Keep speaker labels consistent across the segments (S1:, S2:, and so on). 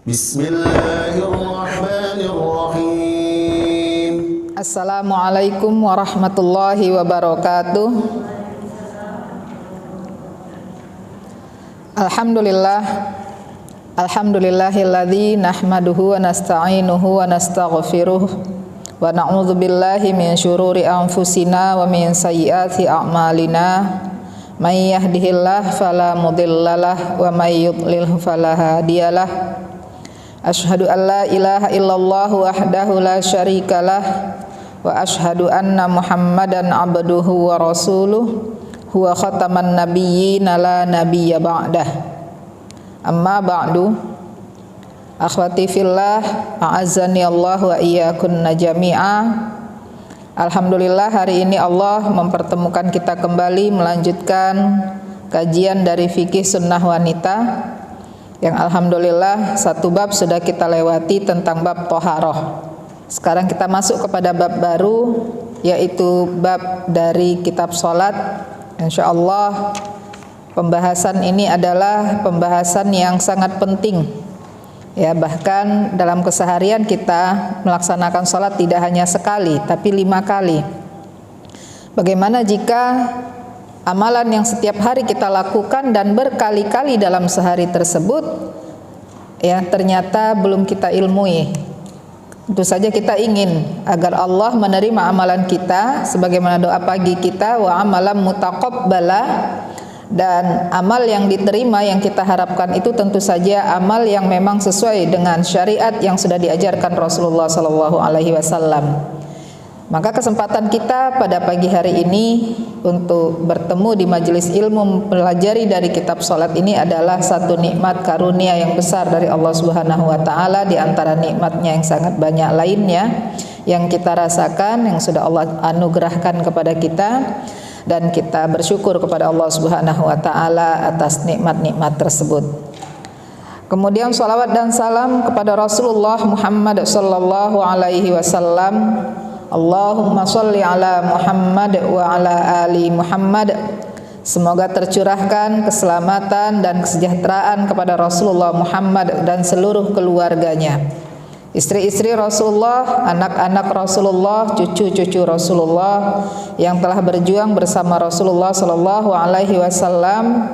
S1: Bismillahirrahmanirrahim.
S2: Assalamualaikum warahmatullahi wabarakatuh. Alhamdulillahilladzi nahmaduhu wa nasta'inuhu wa nastaghfiruh wa na'udzu billahi min syururi anfusina wa min sayyiati a'malina. May yahdihillahu fala mudhillalah wa may yudlilhu fala hadiyalah. Asyhadu an la ilaha illallah wahdahu la syarikalah wa asyhadu anna Muhammadan abduhu wa rasuluh huwa khataman nabiyyin la nabiyya ba'dah. Amma ba'du. Akhwati fillah, a'azzani Allah wa iyyakunna jami'a. Alhamdulillah, hari ini Allah mempertemukan kita kembali melanjutkan kajian dari fikih sunnah wanita, yang alhamdulillah satu bab sudah kita lewati tentang bab toharoh. Sekarang kita masuk kepada bab baru, yaitu bab dari kitab sholat. Insyaallah pembahasan ini adalah pembahasan yang sangat penting, ya, bahkan dalam keseharian kita melaksanakan sholat tidak hanya sekali tapi 5 kali. Bagaimana jika amalan yang setiap hari kita lakukan dan berkali-kali dalam sehari tersebut, ya, ternyata belum kita ilmui. Tentu saja kita ingin agar Allah menerima amalan kita sebagaimana doa pagi kita, wa amalan mutaqabbala, dan amal yang diterima yang kita harapkan itu tentu saja amal yang memang sesuai dengan syariat yang sudah diajarkan Rasulullah SAW. Maka kesempatan kita pada pagi hari ini untuk bertemu di majelis ilmu mempelajari dari kitab sholat ini adalah satu nikmat karunia yang besar dari Allah Subhanahu wa taala, di antara nikmatnya yang sangat banyak lainnya yang kita rasakan, yang sudah Allah anugerahkan kepada kita, dan kita bersyukur kepada Allah Subhanahu wa taala atas nikmat-nikmat tersebut. Kemudian salawat dan salam kepada Rasulullah Muhammad sallallahu alaihi wasallam. Allahumma sholli ala Muhammad wa ala ali Muhammad. Semoga tercurahkan keselamatan dan kesejahteraan kepada Rasulullah Muhammad dan seluruh keluarganya, istri-istri Rasulullah, anak-anak Rasulullah, cucu-cucu Rasulullah yang telah berjuang bersama Rasulullah sallallahu alaihi wasallam,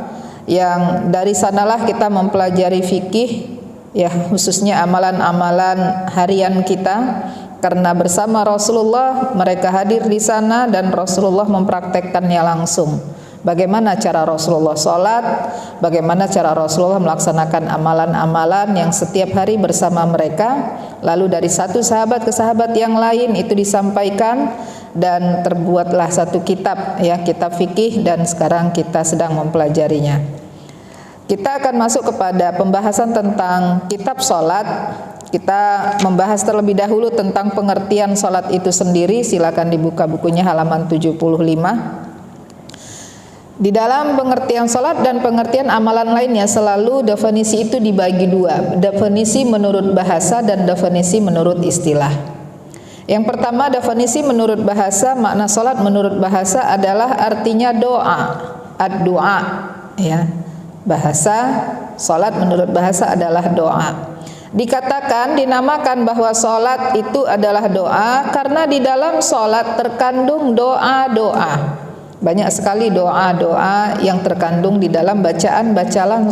S2: yang dari sanalah kita mempelajari fikih, ya, khususnya amalan-amalan harian kita. Karena bersama Rasulullah mereka hadir di sana dan Rasulullah mempraktekkannya langsung. Bagaimana cara Rasulullah sholat, bagaimana cara Rasulullah melaksanakan amalan-amalan yang setiap hari bersama mereka. Lalu dari satu sahabat ke sahabat yang lain itu disampaikan dan terbuatlah satu kitab, ya, kitab fikih, dan sekarang kita sedang mempelajarinya. Kita akan masuk kepada pembahasan tentang kitab sholat. Kita membahas terlebih dahulu tentang pengertian sholat itu sendiri. Silakan dibuka bukunya halaman 75. Di dalam pengertian sholat dan pengertian amalan lainnya selalu definisi itu dibagi dua, definisi menurut bahasa dan definisi menurut istilah. Yang pertama, definisi menurut bahasa, makna sholat menurut bahasa adalah artinya doa, ad-doa, ya. Bahasa sholat menurut bahasa adalah doa. Dikatakan, dinamakan bahwa sholat itu adalah doa karena di dalam sholat terkandung doa-doa. Banyak sekali doa-doa yang terkandung di dalam bacaan-bacaan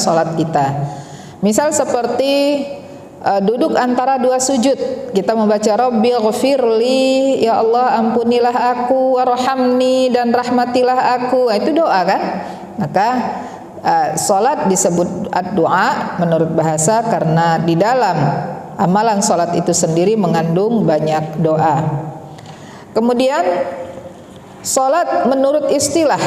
S2: sholat kita. Misal seperti duduk antara dua sujud, kita membaca Rabbighfirli, ya Allah ampunilah aku, warhamni, dan rahmatilah aku. Itu doa, kan? Maka sholat disebut doa menurut bahasa karena di dalam amalan sholat itu sendiri mengandung banyak doa. Kemudian sholat menurut istilah,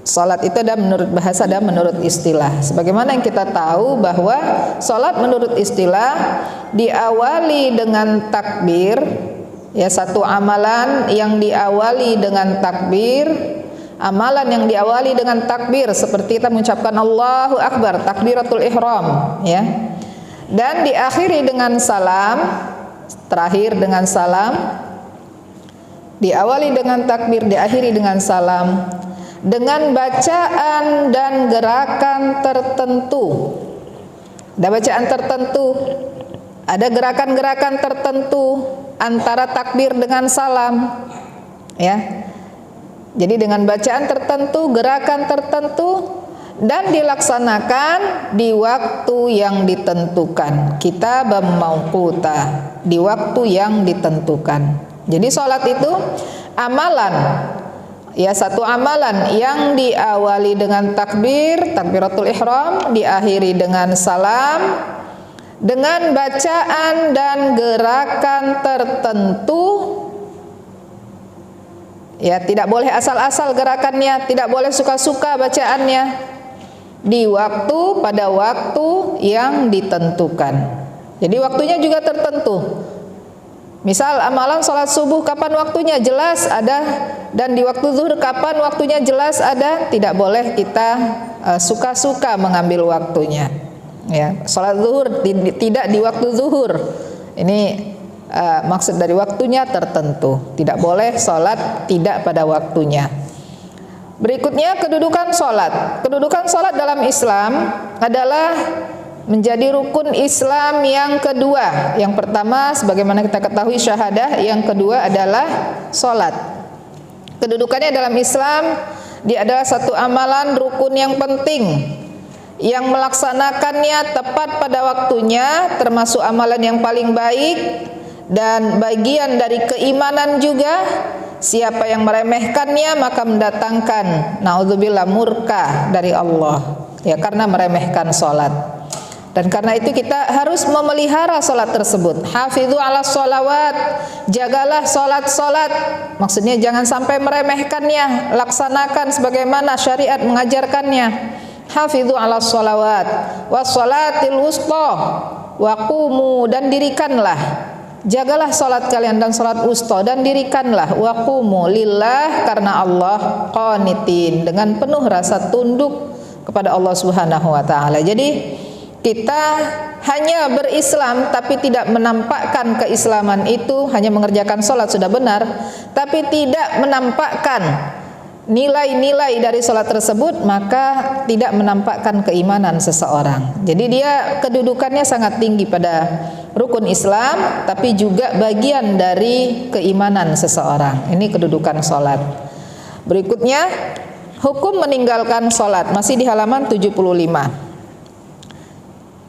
S2: sholat itu ada menurut bahasa, ada menurut istilah. Sebagaimana yang kita tahu bahwa sholat menurut istilah diawali dengan takbir, ya, satu amalan yang diawali dengan takbir. Amalan yang diawali dengan takbir seperti kita mengucapkan Allahu Akbar, takbiratul ihram, ya. Dan diakhiri dengan salam, terakhir dengan salam. Diawali dengan takbir, diakhiri dengan salam. Dengan bacaan dan gerakan tertentu. ada bacaan tertentu, ada gerakan-gerakan tertentu antara takbir dengan salam, ya. Jadi dengan bacaan tertentu, gerakan tertentu, dan dilaksanakan di waktu yang ditentukan. Kitabam mauquta, di waktu yang ditentukan. Jadi sholat itu amalan, ya, satu amalan yang diawali dengan takbir, takbiratul ihram, diakhiri dengan salam, dengan bacaan dan gerakan tertentu. Ya, tidak boleh asal-asal gerakannya, tidak boleh suka-suka bacaannya, di waktu pada waktu yang ditentukan. Jadi waktunya juga tertentu. Misal amalan sholat subuh kapan waktunya jelas ada, dan di waktu zuhur kapan waktunya jelas ada. Tidak boleh kita suka-suka mengambil waktunya. Ya, sholat zuhur tidak di waktu zuhur. Ini maksud dari waktunya tertentu. Tidak boleh sholat tidak pada waktunya. Berikutnya kedudukan sholat. Kedudukan sholat dalam Islam adalah menjadi rukun Islam yang kedua. Yang pertama sebagaimana kita ketahui syahadah, yang kedua adalah sholat. Kedudukannya dalam Islam, dia adalah satu amalan rukun yang penting, yang melaksanakannya tepat pada waktunya termasuk amalan yang paling baik dan bagian dari keimanan juga. Siapa yang meremehkannya maka mendatangkan naudzubillah murka dari Allah, ya, karena meremehkan sholat. Dan karena itu kita harus memelihara sholat tersebut. Hafidhu ala sholawat, jagalah sholat-sholat. Maksudnya jangan sampai meremehkannya, laksanakan sebagaimana syariat mengajarkannya. Hafidhu ala sholawat wassolatil wusta waqumu, dan dirikanlah, jagalah sholat kalian dan sholat wusta, dan dirikanlah, waqumu lillah, karena Allah, qanitin, dengan penuh rasa tunduk kepada Allah Subhanahu wa taala. Jadi kita hanya berislam tapi tidak menampakkan keislaman itu, hanya mengerjakan sholat sudah benar, tapi tidak menampakkan nilai-nilai dari sholat tersebut, maka tidak menampakkan keimanan seseorang. Jadi dia kedudukannya sangat tinggi pada rukun Islam, tapi juga bagian dari keimanan seseorang. Ini kedudukan sholat. Berikutnya, hukum meninggalkan sholat, masih di halaman 75.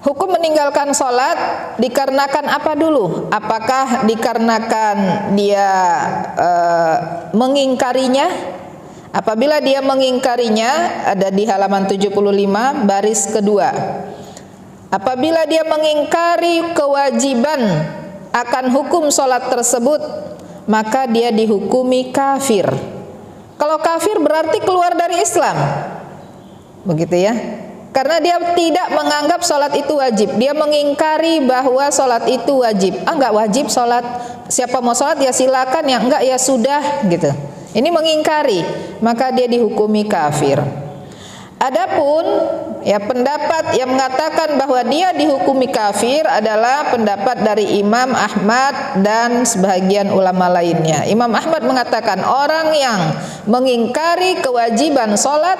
S2: Hukum meninggalkan sholat dikarenakan apa dulu? Apakah dikarenakan dia mengingkarinya? Apabila dia mengingkarinya, ada di halaman 75 baris kedua. Apabila dia mengingkari kewajiban akan hukum sholat tersebut, maka dia dihukumi kafir. Kalau kafir berarti keluar dari Islam, begitu ya. Karena dia tidak menganggap sholat itu wajib. Dia mengingkari bahwa sholat itu wajib. Enggak wajib sholat. Siapa mau sholat ya silakan, yang enggak ya sudah, gitu. Ini mengingkari, maka dia dihukumi kafir. Adapun ya pendapat yang mengatakan bahwa dia dihukumi kafir adalah pendapat dari Imam Ahmad dan sebagian ulama lainnya. Imam Ahmad mengatakan orang yang mengingkari kewajiban sholat,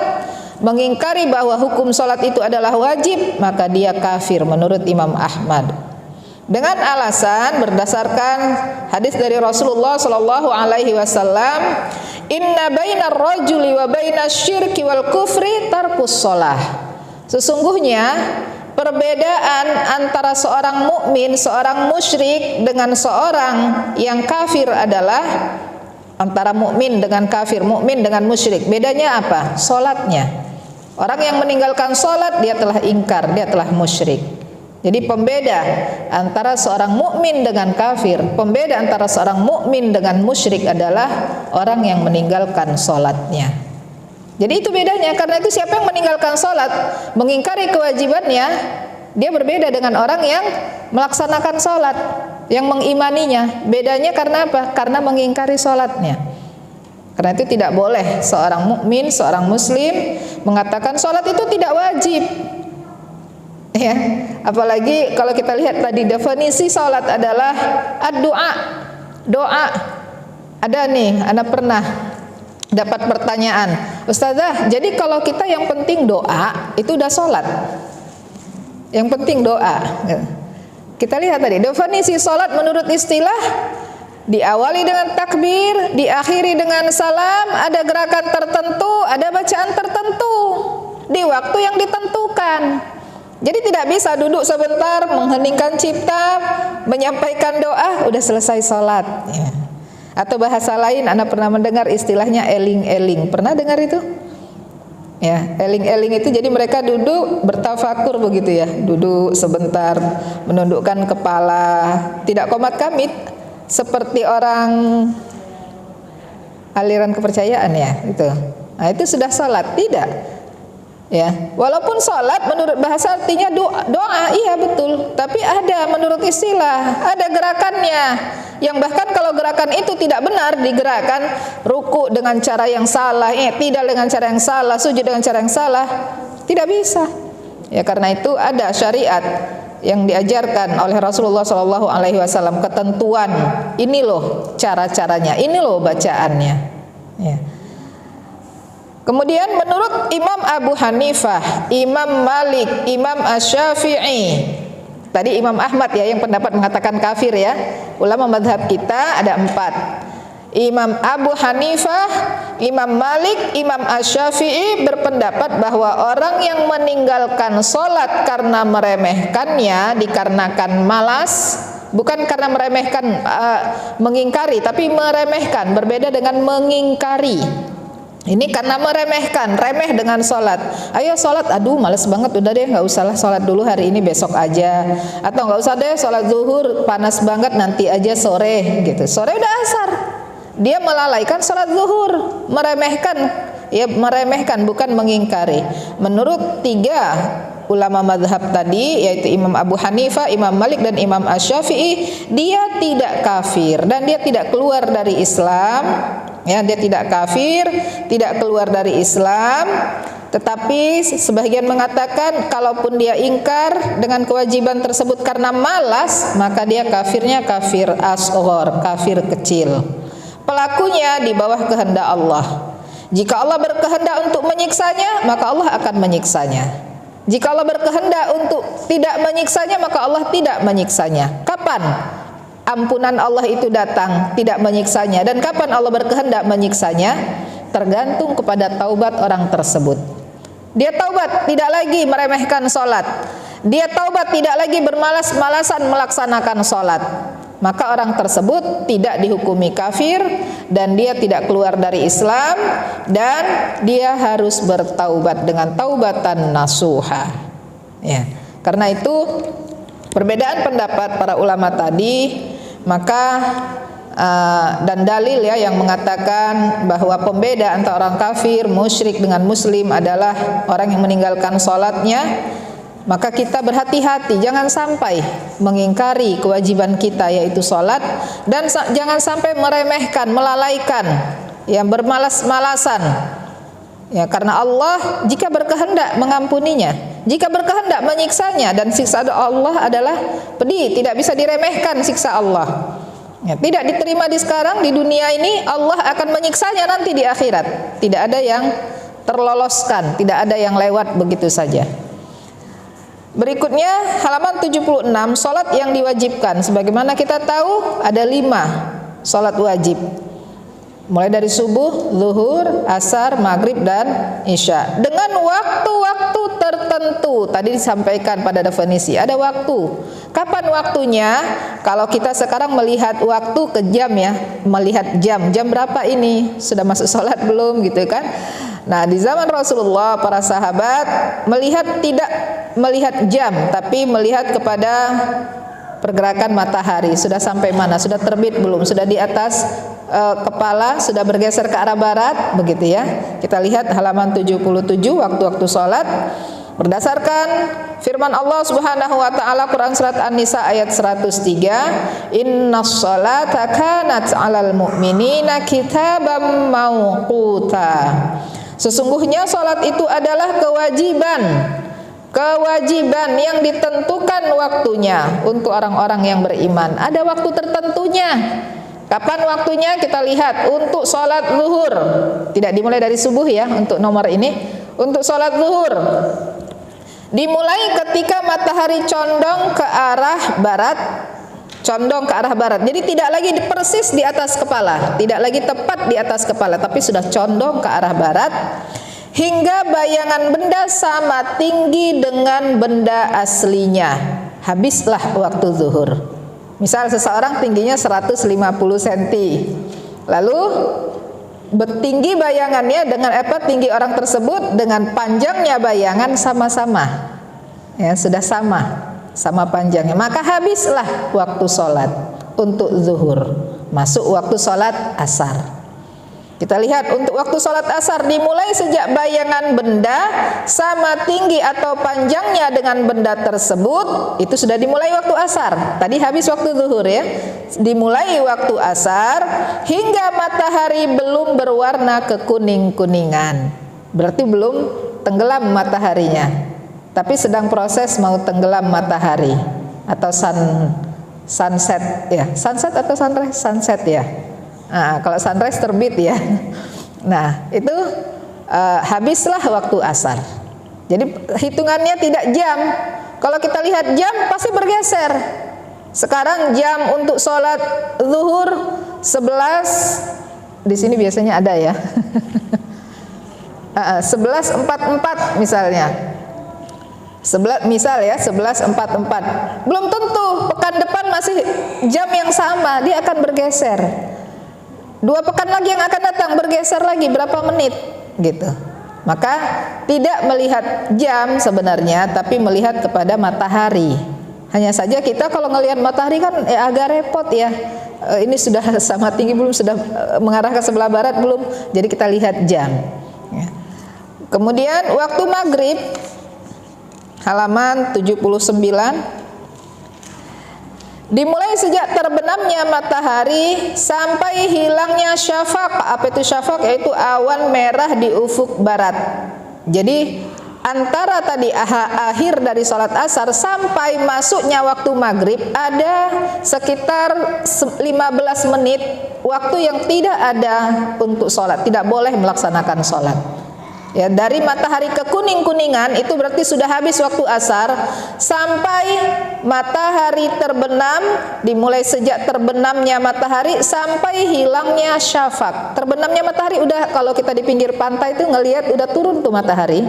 S2: mengingkari bahwa hukum sholat itu adalah wajib, maka dia kafir menurut Imam Ahmad. Dengan alasan berdasarkan hadis dari Rasulullah sallallahu alaihi wasallam, inna bainar rajuli wa baiнаsyirki wal kufri tarkus shalah. Sesungguhnya perbedaan antara seorang mukmin, seorang musyrik dengan seorang yang kafir adalah antara mukmin dengan kafir, mukmin dengan musyrik. Bedanya apa? Salatnya. Orang yang meninggalkan salat dia telah ingkar, dia telah musyrik. Jadi pembeda antara seorang mukmin dengan kafir, pembeda antara seorang mukmin dengan musyrik adalah orang yang meninggalkan salatnya. Jadi itu bedanya. Karena itu siapa yang meninggalkan salat, mengingkari kewajibannya, dia berbeda dengan orang yang melaksanakan salat, yang mengimaninya. Bedanya karena apa? Karena mengingkari salatnya. Karena itu tidak boleh seorang mukmin, seorang muslim mengatakan salat itu tidak wajib. Ya, apalagi kalau kita lihat tadi definisi salat adalah ad-du'a, doa. Ada nih, Anda pernah dapat pertanyaan, Ustazah, jadi kalau kita yang penting doa itu udah salat? Yang penting doa. Kita lihat tadi definisi salat menurut istilah, diawali dengan takbir, diakhiri dengan salam, ada gerakan tertentu, ada bacaan tertentu di waktu yang ditentukan. Jadi tidak bisa duduk sebentar, mengheningkan cipta, menyampaikan doa, udah selesai salat. Ya. Atau bahasa lain, Anda pernah mendengar istilahnya eling-eling. Pernah dengar itu? Ya, eling-eling itu jadi mereka duduk bertafakur begitu ya, duduk sebentar, menundukkan kepala, tidak qomat kamit seperti orang aliran kepercayaan ya, itu. Nah, itu sudah salat, tidak. Ya, walaupun salat menurut bahasa artinya doa, iya betul, tapi ada menurut istilah, ada gerakannya. Yang bahkan kalau gerakan itu tidak benar digerakkan, ruku dengan cara yang salah, tidak dengan cara yang salah, sujud dengan cara yang salah, tidak bisa. Ya, karena itu ada syariat yang diajarkan oleh Rasulullah SAW, ketentuan. Ini loh cara-caranya, ini loh bacaannya. Ya. Kemudian menurut Imam Abu Hanifah, Imam Malik, Imam Asy-Syafi'i, tadi Imam Ahmad ya yang pendapat mengatakan kafir ya. Ulama madhab kita ada 4. Imam Abu Hanifah, Imam Malik, Imam Asy-Syafi'i berpendapat bahwa orang yang meninggalkan sholat karena meremehkannya dikarenakan malas, bukan karena meremehkan mengingkari, tapi meremehkan, berbeda dengan mengingkari. Ini karena meremehkan, remeh dengan sholat. Ayo sholat, aduh males banget, udah deh nggak usah lah sholat dulu hari ini, besok aja. Atau nggak usah deh sholat zuhur, panas banget nanti aja sore gitu. Sore udah asar. Dia melalaikan sholat zuhur, meremehkan, ya meremehkan bukan mengingkari. Menurut 3 ulama madhab tadi, yaitu Imam Abu Hanifah, Imam Malik dan Imam Asy-Syafi'i, dia tidak kafir dan dia tidak keluar dari Islam. Ya, dia tidak kafir, tidak keluar dari Islam, tetapi sebagian mengatakan kalaupun dia ingkar dengan kewajiban tersebut karena malas, maka dia kafirnya kafir asghar, kafir kecil. Pelakunya di bawah kehendak Allah. Jika Allah berkehendak untuk menyiksanya, maka Allah akan menyiksanya. Jika Allah berkehendak untuk tidak menyiksanya, maka Allah tidak menyiksanya. Kapan ampunan Allah itu datang, tidak menyiksanya, dan kapan Allah berkehendak menyiksanya? Tergantung kepada taubat orang tersebut. Dia taubat, tidak lagi meremehkan sholat. Dia taubat, tidak lagi bermalas-malasan melaksanakan sholat. Maka orang tersebut tidak dihukumi kafir dan dia tidak keluar dari Islam, dan dia harus bertaubat dengan taubatan nasuha. Ya, karena itu perbedaan pendapat para ulama tadi, maka dan dalil ya yang mengatakan bahwa pembeda antara orang kafir, musyrik dengan muslim adalah orang yang meninggalkan sholatnya. Maka kita berhati-hati, jangan sampai mengingkari kewajiban kita yaitu sholat, dan jangan sampai meremehkan, melalaikan, yang bermalas-malasan. Ya, karena Allah jika berkehendak mengampuninya, jika berkehendak menyiksanya, dan siksa Allah adalah pedih, tidak bisa diremehkan siksa Allah. Ya, tidak diterima di sekarang di dunia ini, Allah akan menyiksanya nanti di akhirat. Tidak ada yang terloloskan, tidak ada yang lewat begitu saja. Berikutnya halaman 76, salat yang diwajibkan. Sebagaimana kita tahu ada 5 salat wajib. Mulai dari subuh, zuhur, asar, maghrib, dan isya. Dengan waktu-waktu tertentu. Tadi disampaikan pada definisi, ada waktu. Kapan waktunya? Kalau kita sekarang melihat waktu ke jam ya, melihat jam berapa ini? Sudah masuk sholat belum gitu kan? Nah, di zaman Rasulullah, para sahabat tidak melihat jam, tapi melihat kepada pergerakan matahari. Sudah sampai mana? Sudah terbit belum? Sudah di atas kepala, sudah bergeser ke arah barat, begitu ya. Kita lihat halaman 77, waktu-waktu sholat. Berdasarkan firman Allah Subhanahu wa taala, Quran surat An-Nisa ayat 103, "Innas sholata kanat 'alal mu'minina kitaban mauquta." Sesungguhnya salat itu adalah kewajiban yang ditentukan waktunya untuk orang-orang yang beriman. Ada waktu tertentunya. Kapan waktunya? Kita lihat untuk salat zuhur. Tidak dimulai dari subuh ya untuk nomor ini. Untuk salat zuhur Dimulai ketika matahari condong ke arah barat, condong ke arah barat. Jadi tidak lagi persis di atas kepala, tidak lagi tepat di atas kepala, tapi sudah condong ke arah barat, hingga bayangan benda sama tinggi dengan benda aslinya. Habislah waktu zuhur. Misal seseorang tingginya 150 cm, lalu tinggi bayangannya dengan tinggi orang tersebut dengan panjangnya bayangan sama-sama, ya sudah sama panjangnya, maka habislah waktu sholat untuk zuhur, masuk waktu sholat asar. Kita lihat untuk waktu sholat asar dimulai sejak bayangan benda sama tinggi atau panjangnya dengan benda tersebut, itu sudah dimulai waktu asar. Tadi habis waktu zuhur ya. Dimulai waktu asar hingga matahari belum berwarna kekuning-kuningan. Berarti belum tenggelam mataharinya, tapi sedang proses mau tenggelam matahari atau sunset ya. Sunset atau sunrise? Sunset ya. Nah, kalau sunrise terbit ya. Nah, itu habislah waktu asar. Jadi hitungannya tidak jam. Kalau kita lihat jam pasti bergeser. Sekarang jam untuk sholat zuhur 11, di sini biasanya ada ya. 11.44 misalnya. Misal ya 11.44. Belum tentu pekan depan masih jam yang sama, dia akan bergeser. 2 pekan lagi yang akan datang bergeser lagi berapa menit gitu. Maka tidak melihat jam sebenarnya, tapi melihat kepada matahari. Hanya saja kita kalau ngelihat matahari kan agak repot ya. Ini sudah sama tinggi belum, sudah mengarah ke sebelah barat belum, jadi kita lihat jam ya. Kemudian waktu maghrib halaman 79, dimulai sejak terbenamnya matahari sampai hilangnya syafaq. Apa itu syafaq? Yaitu awan merah di ufuk barat. Jadi antara tadi akhir dari sholat asar sampai masuknya waktu maghrib ada sekitar 15 menit waktu yang tidak ada untuk sholat, tidak boleh melaksanakan sholat. Ya, dari matahari ke kuning-kuningan itu berarti sudah habis waktu asar sampai matahari terbenam, dimulai sejak terbenamnya matahari sampai hilangnya syafaq. Terbenamnya matahari udah, kalau kita di pinggir pantai itu ngelihat udah turun tuh matahari,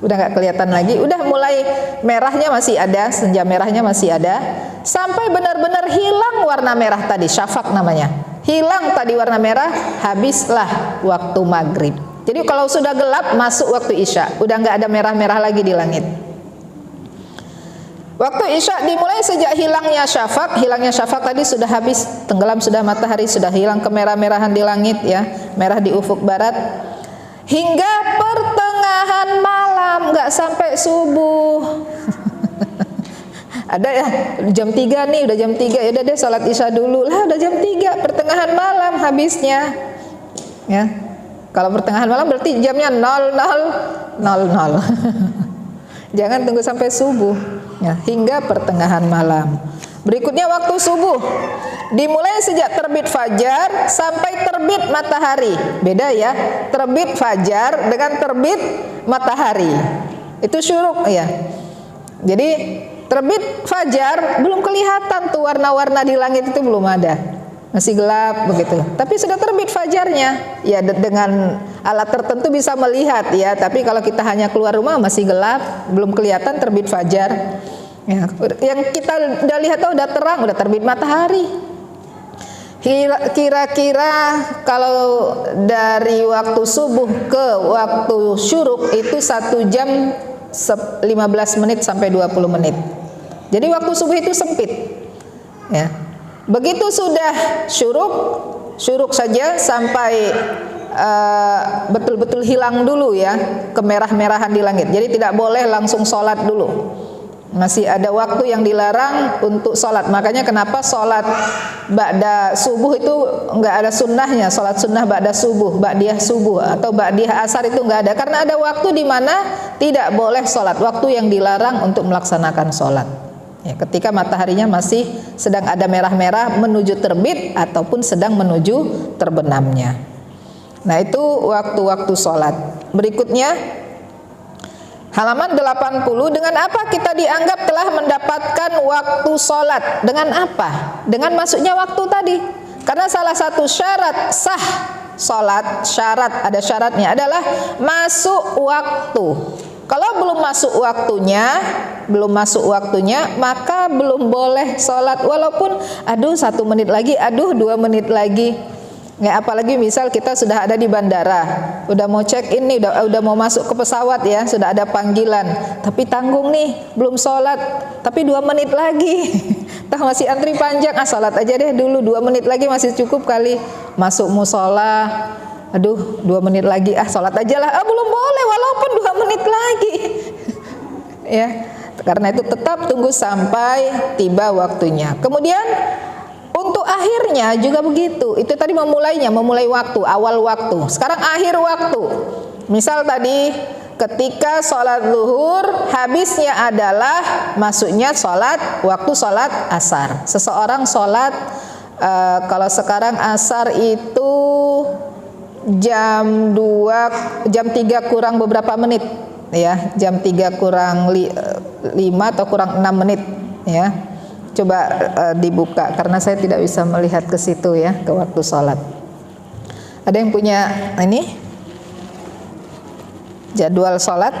S2: udah nggak kelihatan lagi, udah mulai merahnya masih ada, senja merahnya masih ada, sampai benar-benar hilang warna merah tadi, syafaq namanya. Hilang tadi warna merah, habislah waktu maghrib. Jadi kalau sudah gelap masuk waktu isya, udah nggak ada merah-merah lagi di langit. Waktu isya dimulai sejak hilangnya syafaq. Hilangnya syafaq tadi sudah habis, tenggelam sudah matahari, sudah hilang kemerah-merahan di langit ya, merah di ufuk barat. Hingga pertengahan malam, nggak sampai subuh. Ada ya jam 3 nih, udah jam 3 ya udah deh salat isya dulu lah, udah jam 3, pertengahan malam habisnya. Ya. Kalau pertengahan malam berarti jamnya 00.00. Jangan tunggu sampai subuh ya, hingga pertengahan malam. Berikutnya waktu subuh dimulai sejak terbit fajar sampai terbit matahari. Beda ya, terbit fajar dengan terbit matahari. Itu syuruk ya. Jadi terbit fajar belum kelihatan tuh warna-warna di langit, itu belum ada. Masih gelap begitu. Tapi sudah terbit fajarnya. Ya dengan alat tertentu bisa melihat ya, tapi kalau kita hanya keluar rumah masih gelap, belum kelihatan terbit fajar. Ya, yang kita udah lihat tuh udah terang, udah terbit matahari. Kira-kira kalau dari waktu subuh ke waktu syuruk itu 1 jam 15 menit sampai 20 menit. Jadi waktu subuh itu sempit. Ya. Begitu sudah syuruk saja sampai betul-betul hilang dulu ya kemerah-merahan di langit. Jadi tidak boleh langsung sholat dulu. Masih ada waktu yang dilarang untuk sholat. Makanya kenapa sholat ba'da subuh itu enggak ada sunnahnya. Sholat sunnah ba'da subuh, ba'diyah subuh atau ba'diyah asar itu enggak ada. Karena ada waktu di mana tidak boleh sholat, waktu yang dilarang untuk melaksanakan sholat. Ya, ketika mataharinya masih sedang ada merah-merah menuju terbit ataupun sedang menuju terbenamnya. Nah itu waktu-waktu sholat. Berikutnya Halaman 80, dengan apa kita dianggap telah mendapatkan waktu sholat? Dengan apa? Dengan masuknya waktu tadi. Karena salah satu syarat sah sholat, ada syaratnya adalah masuk waktu. Kalau belum masuk waktunya, maka belum boleh sholat. Walaupun aduh 1 menit lagi, aduh 2 menit lagi. Nggak, apalagi misal kita sudah ada di bandara, udah mau check in nih, udah mau masuk ke pesawat ya, sudah ada panggilan, tapi tanggung nih, belum sholat, tapi 2 menit lagi, tah masih antri panjang, sholat aja deh dulu, 2 menit lagi masih cukup kali, masuk musola, aduh 2 menit lagi, sholat aja lah, belum boleh walaupun 2 menit lagi, ya, karena itu tetap tunggu sampai tiba waktunya. Kemudian untuk akhirnya juga begitu. Itu tadi memulai waktu, awal waktu. Sekarang akhir waktu. Misal tadi ketika sholat zuhur, habisnya adalah masuknya waktu sholat asar. Seseorang sholat, kalau sekarang asar itu jam 3 kurang beberapa menit, ya, jam 3 kurang 5 atau kurang 6 menit, ya. Coba dibuka karena saya tidak bisa melihat ke situ ya, ke waktu sholat. Ada yang punya ini jadwal sholat?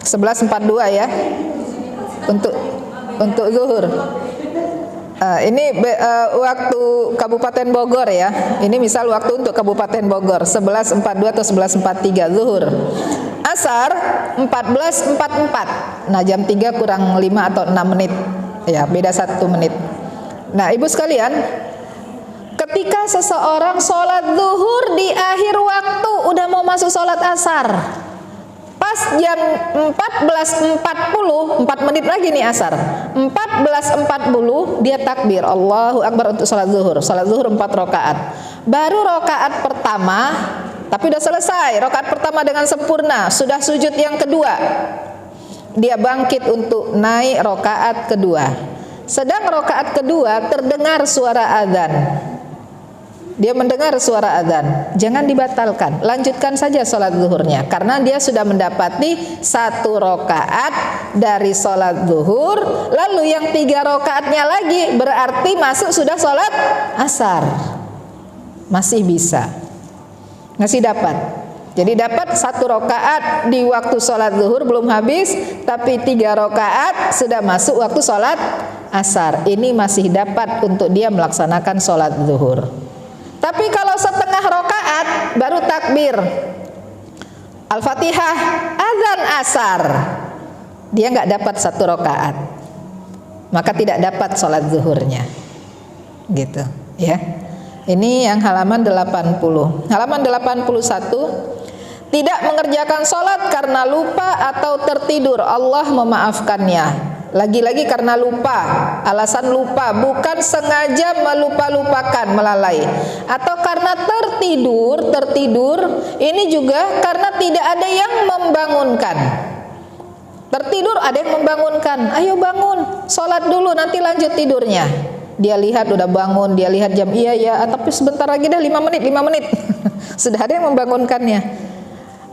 S2: (11.42) ya, untuk zuhur. Ini waktu Kabupaten Bogor ya. Ini misal waktu untuk Kabupaten Bogor 11.42 atau 11.43 zuhur. Asar 14.44. Nah, jam 3 kurang 5 atau 6 menit. Ya, beda 1 menit. Nah, Ibu sekalian, ketika seseorang sholat zuhur di akhir waktu udah mau masuk sholat asar, pas jam 14.40, 4 menit lagi nih asar, 14.40 dia takbir Allahu Akbar untuk sholat zuhur. Sholat zuhur 4 rakaat. Baru rakaat pertama, tapi udah selesai rakaat pertama dengan sempurna, sudah sujud yang kedua, dia bangkit untuk naik rakaat kedua. Sedang rakaat kedua terdengar suara azan. Dia mendengar suara azan, jangan dibatalkan, lanjutkan saja sholat zuhurnya, karena dia sudah mendapati 1 rakaat dari sholat zuhur, lalu yang 3 rakaatnya lagi berarti masuk sudah sholat asar, masih bisa, masih dapat. Jadi dapat 1 rakaat di waktu sholat zuhur belum habis, tapi 3 rakaat sudah masuk waktu sholat asar, ini masih dapat untuk dia melaksanakan sholat zuhur. Tapi kalau setengah rakaat baru takbir Al-Fatihah, azan asar, dia nggak dapat 1 rakaat, maka tidak dapat sholat zuhurnya, gitu ya. Ini yang halaman 80. Halaman 81, tidak mengerjakan sholat karena lupa atau tertidur, Allah memaafkannya. Lagi-lagi karena lupa, alasan lupa, bukan sengaja melupa-lupakan, melalai. Atau karena tertidur, ini juga karena tidak ada yang membangunkan. Tertidur ada yang membangunkan, ayo bangun, sholat dulu nanti lanjut tidurnya. Dia lihat udah bangun, dia lihat jam, iya tapi sebentar lagi dah 5 menit. Sudah ada yang membangunkannya.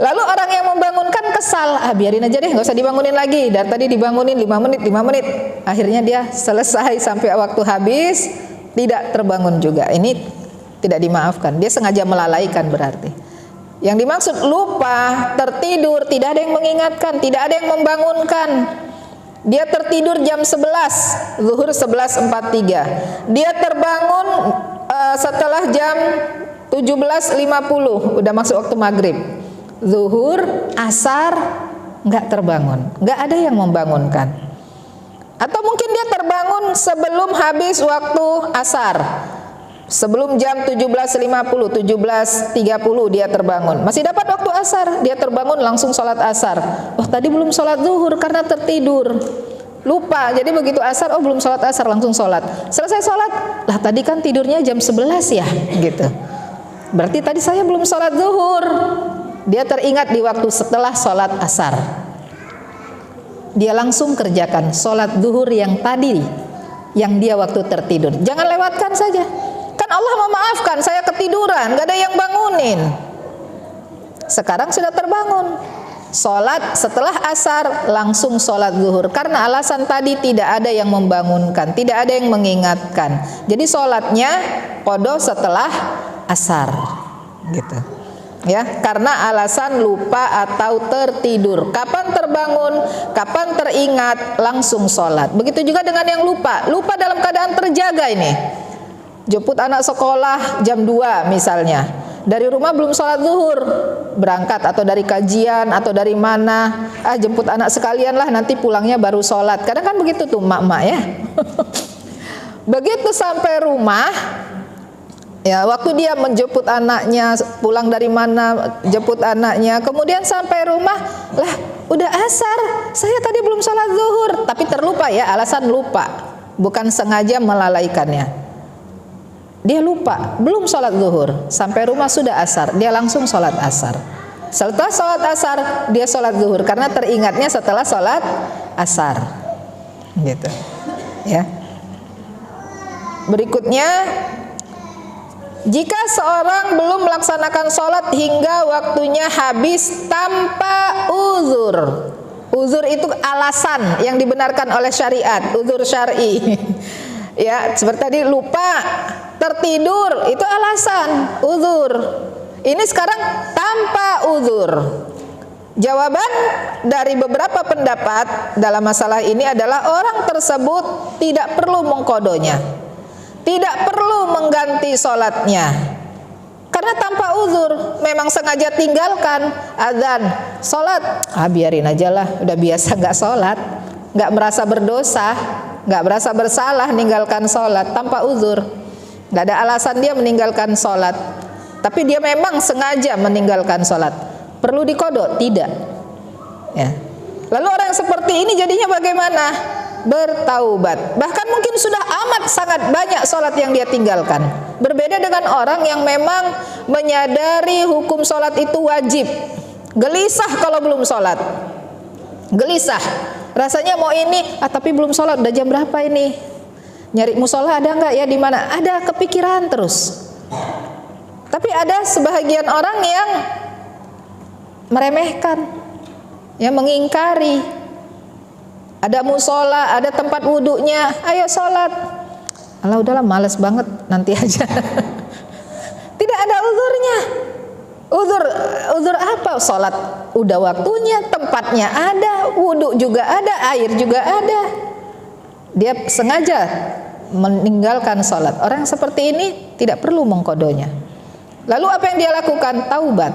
S2: Lalu orang yang membangunkan kesal, biarin aja deh, nggak usah dibangunin lagi. Dari tadi dibangunin 5 menit. Akhirnya dia selesai sampai waktu habis, tidak terbangun juga. Ini tidak dimaafkan. Dia sengaja melalaikan berarti. Yang dimaksud lupa, tertidur, tidak ada yang mengingatkan, tidak ada yang membangunkan. Dia tertidur jam 11, zuhur 11.43. Dia terbangun setelah jam 17.50, udah masuk waktu maghrib. Zuhur, asar, nggak terbangun, nggak ada yang membangunkan. Atau mungkin dia terbangun sebelum habis waktu asar, sebelum jam 17.50, 17.30 dia terbangun, masih dapat waktu asar, dia terbangun langsung sholat asar. Oh tadi belum sholat zuhur karena tertidur, lupa, jadi begitu asar, oh belum sholat asar, langsung sholat. Selesai sholat, lah tadi kan tidurnya jam 11 ya, gitu. Berarti tadi saya belum sholat zuhur. Dia teringat di waktu setelah sholat asar, dia langsung kerjakan sholat zuhur yang tadi, yang dia waktu tertidur. Jangan lewatkan saja. Kan Allah memaafkan, saya ketiduran, gak ada yang bangunin. Sekarang sudah terbangun. Sholat setelah asar, langsung sholat zuhur. Karena alasan tadi tidak ada yang membangunkan, tidak ada yang mengingatkan. Jadi sholatnya qada setelah asar, gitu. Ya, karena alasan lupa atau tertidur. Kapan terbangun, kapan teringat, langsung sholat. Begitu juga dengan yang lupa. Lupa dalam keadaan terjaga ini. Jemput anak sekolah jam 2 misalnya. Dari rumah belum sholat zuhur, berangkat atau dari kajian atau dari mana, jemput anak sekalian lah, nanti pulangnya baru sholat. Kadang kan begitu tuh mak-mak ya. Begitu sampai rumah, ya waktu dia menjemput anaknya, pulang dari mana, jemput anaknya, kemudian sampai rumah, lah udah asar, saya tadi belum sholat zuhur, tapi terlupa ya, alasan lupa, bukan sengaja melalaikannya. Dia lupa, belum sholat zuhur, sampai rumah sudah asar, dia langsung sholat asar. Setelah sholat asar, dia sholat zuhur, karena teringatnya setelah sholat asar, gitu. Ya. Berikutnya, jika seorang belum melaksanakan sholat hingga waktunya habis tanpa uzur. Uzur itu alasan yang dibenarkan oleh syariat, uzur syar'i. Ya, seperti tadi lupa, tertidur, itu alasan, uzur. Ini sekarang tanpa uzur. Jawaban dari beberapa pendapat dalam masalah ini adalah orang tersebut tidak perlu mengqadanya, tidak perlu mengganti sholatnya, karena tanpa uzur. Memang sengaja tinggalkan azan, sholat, biarin aja lah, udah biasa nggak sholat, nggak merasa berdosa, nggak merasa bersalah meninggalkan sholat tanpa uzur. Nggak ada alasan dia meninggalkan sholat, tapi dia memang sengaja meninggalkan sholat. Perlu diqadha? Tidak. Ya. Lalu orang yang seperti ini jadinya bagaimana? Bertaubat. Bahkan mungkin sudah amat sangat banyak sholat yang dia tinggalkan. Berbeda dengan orang yang memang menyadari hukum sholat itu wajib. Gelisah kalau belum sholat. Gelisah. Rasanya mau ini, tapi belum sholat. Udah jam berapa ini? Nyari musola ada nggak ya, di mana? Ada, kepikiran terus. Tapi ada sebahagian orang yang meremehkan, yang mengingkari. Ada musola, ada tempat wudhunya, ayo sholat. Alah udahlah, males banget, nanti aja. Tidak ada uzurnya. Uzur apa? Sholat udah waktunya, tempatnya ada, wudhu juga ada, air juga ada. Dia sengaja meninggalkan sholat. Orang seperti ini tidak perlu mengqadanya. Lalu apa yang dia lakukan? Taubat.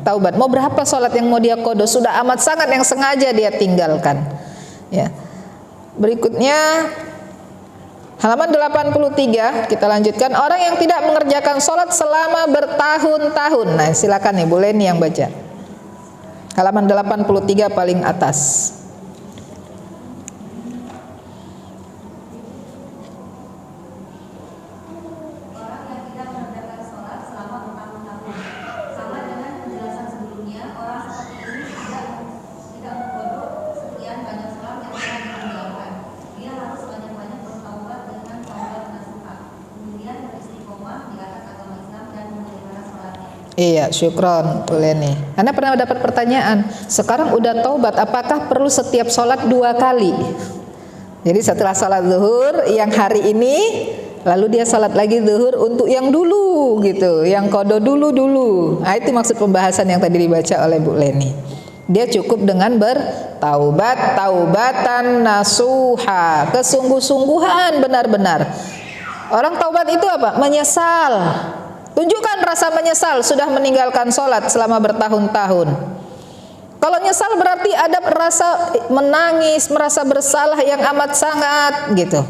S2: Taubat. Mau berapa sholat yang mau dia qadha? Sudah amat sangat yang sengaja dia tinggalkan. Ya. Berikutnya halaman 83, kita lanjutkan. Orang yang tidak mengerjakan sholat selama bertahun-tahun. Nah, silakan nih, boleh nih yang baca. Halaman 83 paling atas. Iya, syukron, boleh nih. Anda pernah dapat pertanyaan, sekarang udah taubat, apakah perlu setiap sholat 2 kali? Jadi setelah sholat zuhur yang hari ini, lalu dia sholat lagi zuhur untuk yang dulu gitu, yang qadha dulu. Nah, itu maksud pembahasan yang tadi dibaca oleh Bu Leni. Dia cukup dengan bertaubat, taubatan nasuha, kesungguh-sungguhan benar-benar. Orang taubat itu apa? Menyesal. Tunjukkan rasa menyesal sudah meninggalkan sholat selama bertahun-tahun. Kalau nyesal berarti ada rasa menangis, merasa bersalah yang amat sangat gitu.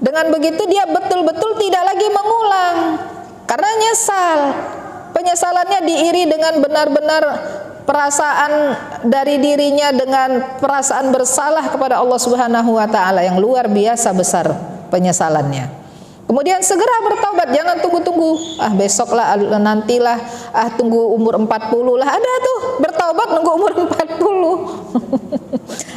S2: Dengan begitu dia betul-betul tidak lagi mengulang, karena nyesal. Penyesalannya diiri dengan benar-benar perasaan dari dirinya, dengan perasaan bersalah kepada Allah Subhanahu wa taala yang luar biasa besar penyesalannya. Kemudian segera bertaubat, jangan tunggu-tunggu. Besok lah, nantilah, tunggu umur 40 lah. Ada tuh bertaubat nunggu umur 40.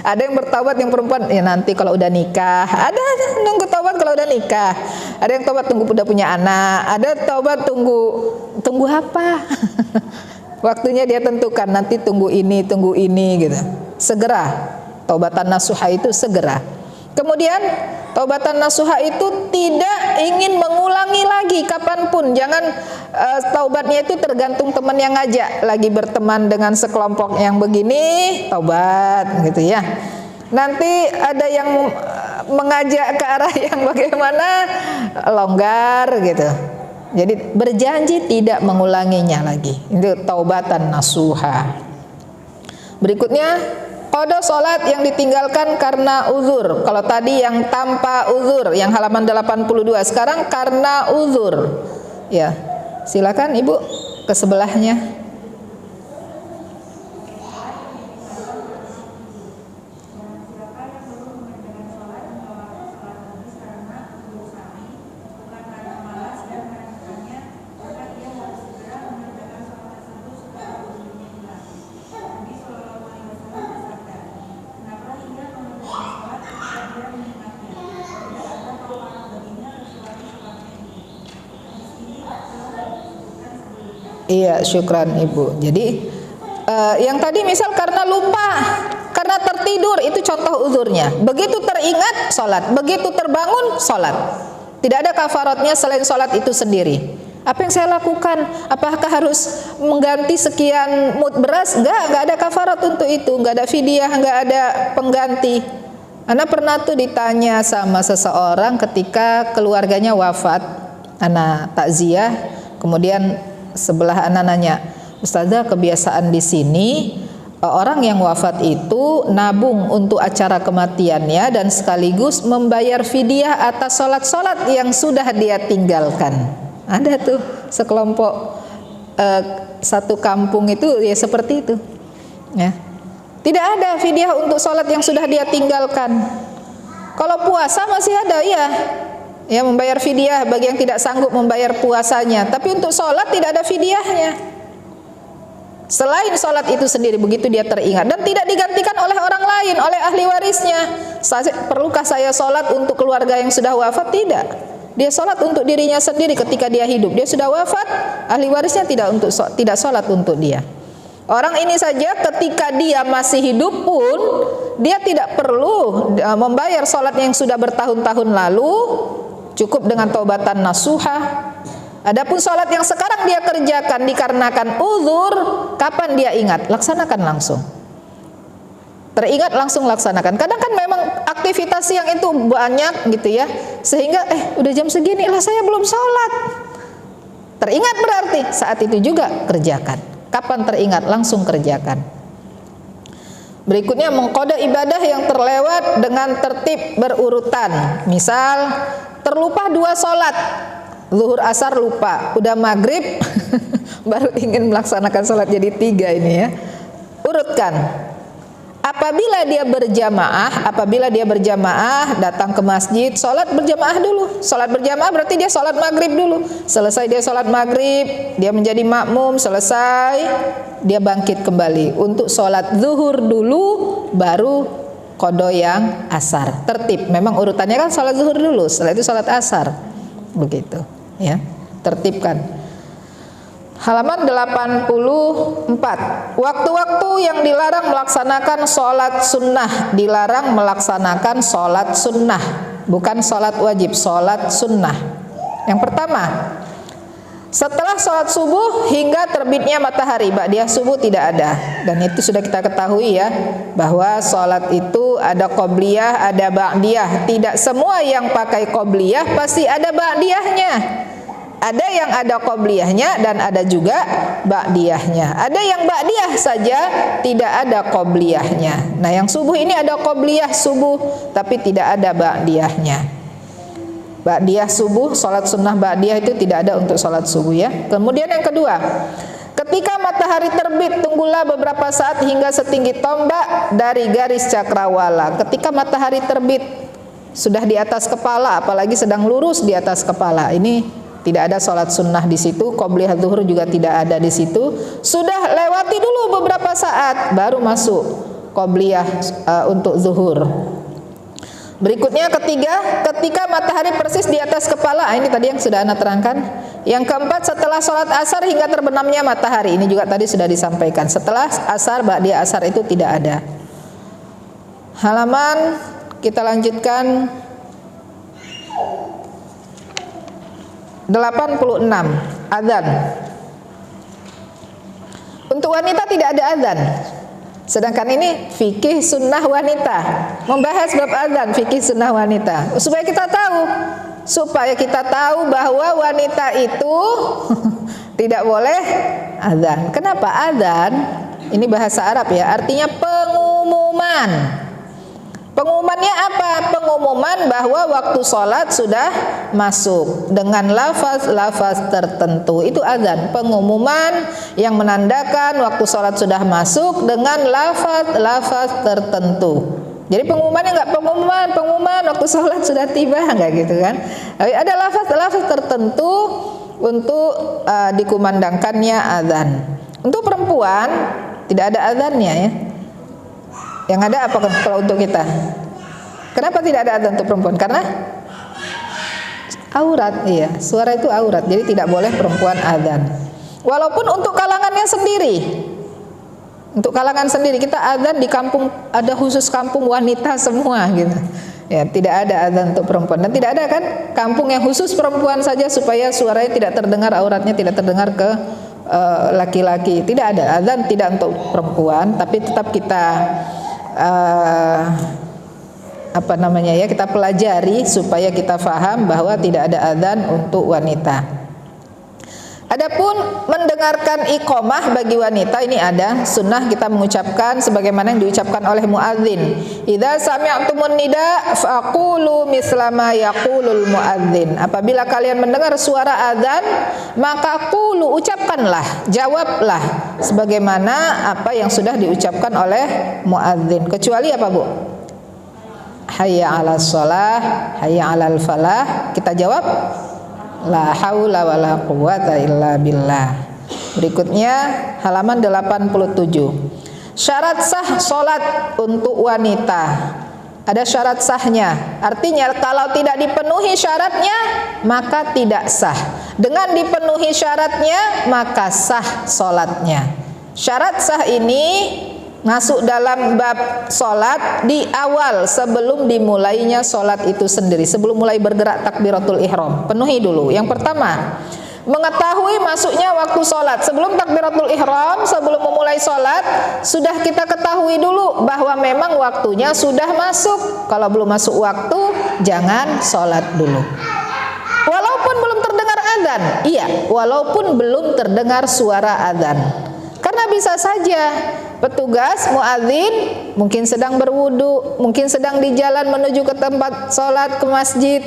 S2: Ada yang bertaubat yang perempuan ya nanti kalau udah nikah, ada nunggu taubat kalau udah nikah. Ada yang taubat tunggu udah punya anak, ada taubat tunggu apa? Waktunya dia tentukan, nanti tunggu ini gitu. Segera. Taubatan nasuha itu segera. Kemudian taubatan nasuha itu tidak ingin mengulangi lagi kapanpun. Jangan taubatnya itu tergantung teman yang ngajak. Lagi berteman dengan sekelompok yang begini, taubat gitu ya. Nanti ada yang mengajak ke arah yang bagaimana, longgar gitu. Jadi berjanji tidak mengulanginya lagi. Itu taubatan nasuha. Berikutnya, qada salat yang ditinggalkan karena uzur. Kalau tadi yang tanpa uzur, yang halaman 82, sekarang karena uzur. Ya, silakan Ibu ke sebelahnya. Iya, syukran Ibu. Jadi yang tadi misal karena lupa, karena tertidur, itu contoh uzurnya. Begitu teringat, sholat. Begitu terbangun, sholat. Tidak ada kafaratnya selain sholat itu sendiri. Apa yang saya lakukan? Apakah harus mengganti sekian mud beras? Enggak ada kafarat untuk itu. Enggak ada fidyah, enggak ada pengganti. Ana pernah tuh ditanya sama seseorang ketika keluarganya wafat. Ana takziah, kemudian sebelah anak nanya, Ustazah, kebiasaan di sini orang yang wafat itu nabung untuk acara kematiannya dan sekaligus membayar fidyah atas sholat-sholat yang sudah dia tinggalkan. Ada tuh sekelompok satu kampung itu ya seperti itu. Ya. Tidak ada fidyah untuk sholat yang sudah dia tinggalkan. Kalau puasa masih ada ya. Ya, membayar fidyah bagi yang tidak sanggup membayar puasanya. Tapi untuk sholat tidak ada fidyahnya. Selain sholat itu sendiri, begitu dia teringat. Dan tidak digantikan oleh orang lain, oleh ahli warisnya. Perlukah saya sholat untuk keluarga yang sudah wafat? Tidak. Dia sholat untuk dirinya sendiri ketika dia hidup. Dia sudah wafat, ahli warisnya tidak sholat untuk dia. Orang ini saja ketika dia masih hidup pun, dia tidak perlu membayar sholat yang sudah bertahun-tahun lalu. Cukup dengan taubatan nasuha. Adapun sholat yang sekarang dia kerjakan dikarenakan uzur, kapan dia ingat? Laksanakan langsung. Teringat langsung laksanakan. Kadang kan memang aktivitas yang itu banyak gitu ya, sehingga udah jam segini lah saya belum sholat. Teringat berarti saat itu juga kerjakan. Kapan teringat? Langsung kerjakan. Berikutnya mengqada ibadah yang terlewat dengan tertib berurutan. Misal terlupa 2 sholat, zuhur asar lupa, udah maghrib baru ingin melaksanakan sholat jadi 3 ini ya. Urutkan. Apabila dia berjamaah datang ke masjid, sholat berjamaah dulu. Sholat berjamaah berarti dia sholat maghrib dulu. Selesai dia sholat maghrib, dia menjadi makmum, selesai dia bangkit kembali untuk sholat zuhur dulu, baru qada yang asar. Tertib. Memang urutannya kan sholat zuhur dulu, setelah itu sholat asar. Begitu ya. Tertibkan. Halaman 84. Waktu-waktu yang dilarang melaksanakan sholat sunnah. Dilarang melaksanakan sholat sunnah, bukan sholat wajib, sholat sunnah. Yang pertama, setelah sholat subuh hingga terbitnya matahari. Ba'diyah subuh tidak ada. Dan itu sudah kita ketahui ya, bahwa sholat itu ada qobliyah, ada ba'diyah. Tidak semua yang pakai qobliyah pasti ada ba'diyahnya. Ada yang ada qobliyahnya dan ada juga ba'diyahnya. Ada yang ba'diyah saja, tidak ada qobliyahnya. Nah, yang subuh ini ada qobliyah subuh, tapi tidak ada ba'diyahnya. Ba'diyah subuh, sholat sunnah ba'diyah itu tidak ada untuk sholat subuh ya. Kemudian yang kedua, ketika matahari terbit, tunggulah beberapa saat hingga setinggi tombak dari garis cakrawala. Ketika matahari terbit sudah di atas kepala, apalagi sedang lurus di atas kepala, ini tidak ada sholat sunnah di situ. Qobliyah zuhur juga tidak ada di situ. Sudah lewati dulu beberapa saat, baru masuk qobliyah untuk zuhur. Berikutnya ketiga, ketika matahari persis di atas kepala. Ini tadi yang sudah Ana terangkan. Yang keempat, setelah sholat asar hingga terbenamnya matahari. Ini juga tadi sudah disampaikan. Setelah asar, ba'da asar itu tidak ada. Halaman kita lanjutkan 86, azan. Untuk wanita tidak ada azan. Sedangkan ini fikih sunnah wanita, membahas bab azan, fikih sunnah wanita, supaya kita tahu bahwa wanita itu tidak boleh azan. Kenapa azan? Ini bahasa Arab ya, artinya pengumuman. Pengumumannya apa? Pengumuman bahwa waktu sholat sudah masuk dengan lafaz-lafaz tertentu. Itu azan, pengumuman yang menandakan waktu sholat sudah masuk dengan lafaz-lafaz tertentu. Jadi pengumumannya nggak pengumuman waktu sholat sudah tiba, nggak gitu kan? Tapi ada lafaz-lafaz tertentu untuk dikumandangkannya azan. Untuk perempuan tidak ada azannya ya. Yang ada apa kalau untuk kita? Kenapa tidak ada azan untuk perempuan? Karena aurat, iya, suara itu aurat. Jadi tidak boleh perempuan azan. Walaupun untuk kalangannya sendiri. Untuk kalangan sendiri kita azan di kampung, ada khusus kampung wanita semua gitu. Ya, tidak ada azan untuk perempuan. Dan tidak ada kan kampung yang khusus perempuan saja supaya suaranya tidak terdengar, auratnya tidak terdengar ke laki-laki. Tidak ada azan, tidak untuk perempuan, tapi tetap kita kita pelajari supaya kita faham bahwa tidak ada adzan untuk wanita. Adapun mendengarkan iqamah bagi wanita ini ada sunnah kita mengucapkan sebagaimana yang diucapkan oleh muadzin. Idza sami'tumun nida faqulu misla ma yaqulul muadzin. Apabila kalian mendengar suara adzan, maka qulu, ucapkanlah, jawablah sebagaimana apa yang sudah diucapkan oleh muadzin. Kecuali apa, Bu? Hayya 'alas shalah, hayya 'alal falah. Kita jawab la haula wala quwata illa billah. Berikutnya halaman 87. Syarat sah salat untuk wanita. Ada syarat sahnya. Artinya kalau tidak dipenuhi syaratnya maka tidak sah. Dengan dipenuhi syaratnya maka sah salatnya. Syarat sah ini masuk dalam bab solat di awal sebelum dimulainya solat itu sendiri, sebelum mulai bergerak takbiratul ihram. Penuhi dulu. Yang pertama, mengetahui masuknya waktu solat. Sebelum takbiratul ihram, sebelum memulai solat, sudah kita ketahui dulu bahwa memang waktunya sudah masuk. Kalau belum masuk waktu, jangan solat dulu. Walaupun belum terdengar adzan, iya, walaupun belum terdengar suara adzan. Karena bisa saja petugas muadzin mungkin sedang berwudu, mungkin sedang di jalan menuju ke tempat sholat, ke masjid.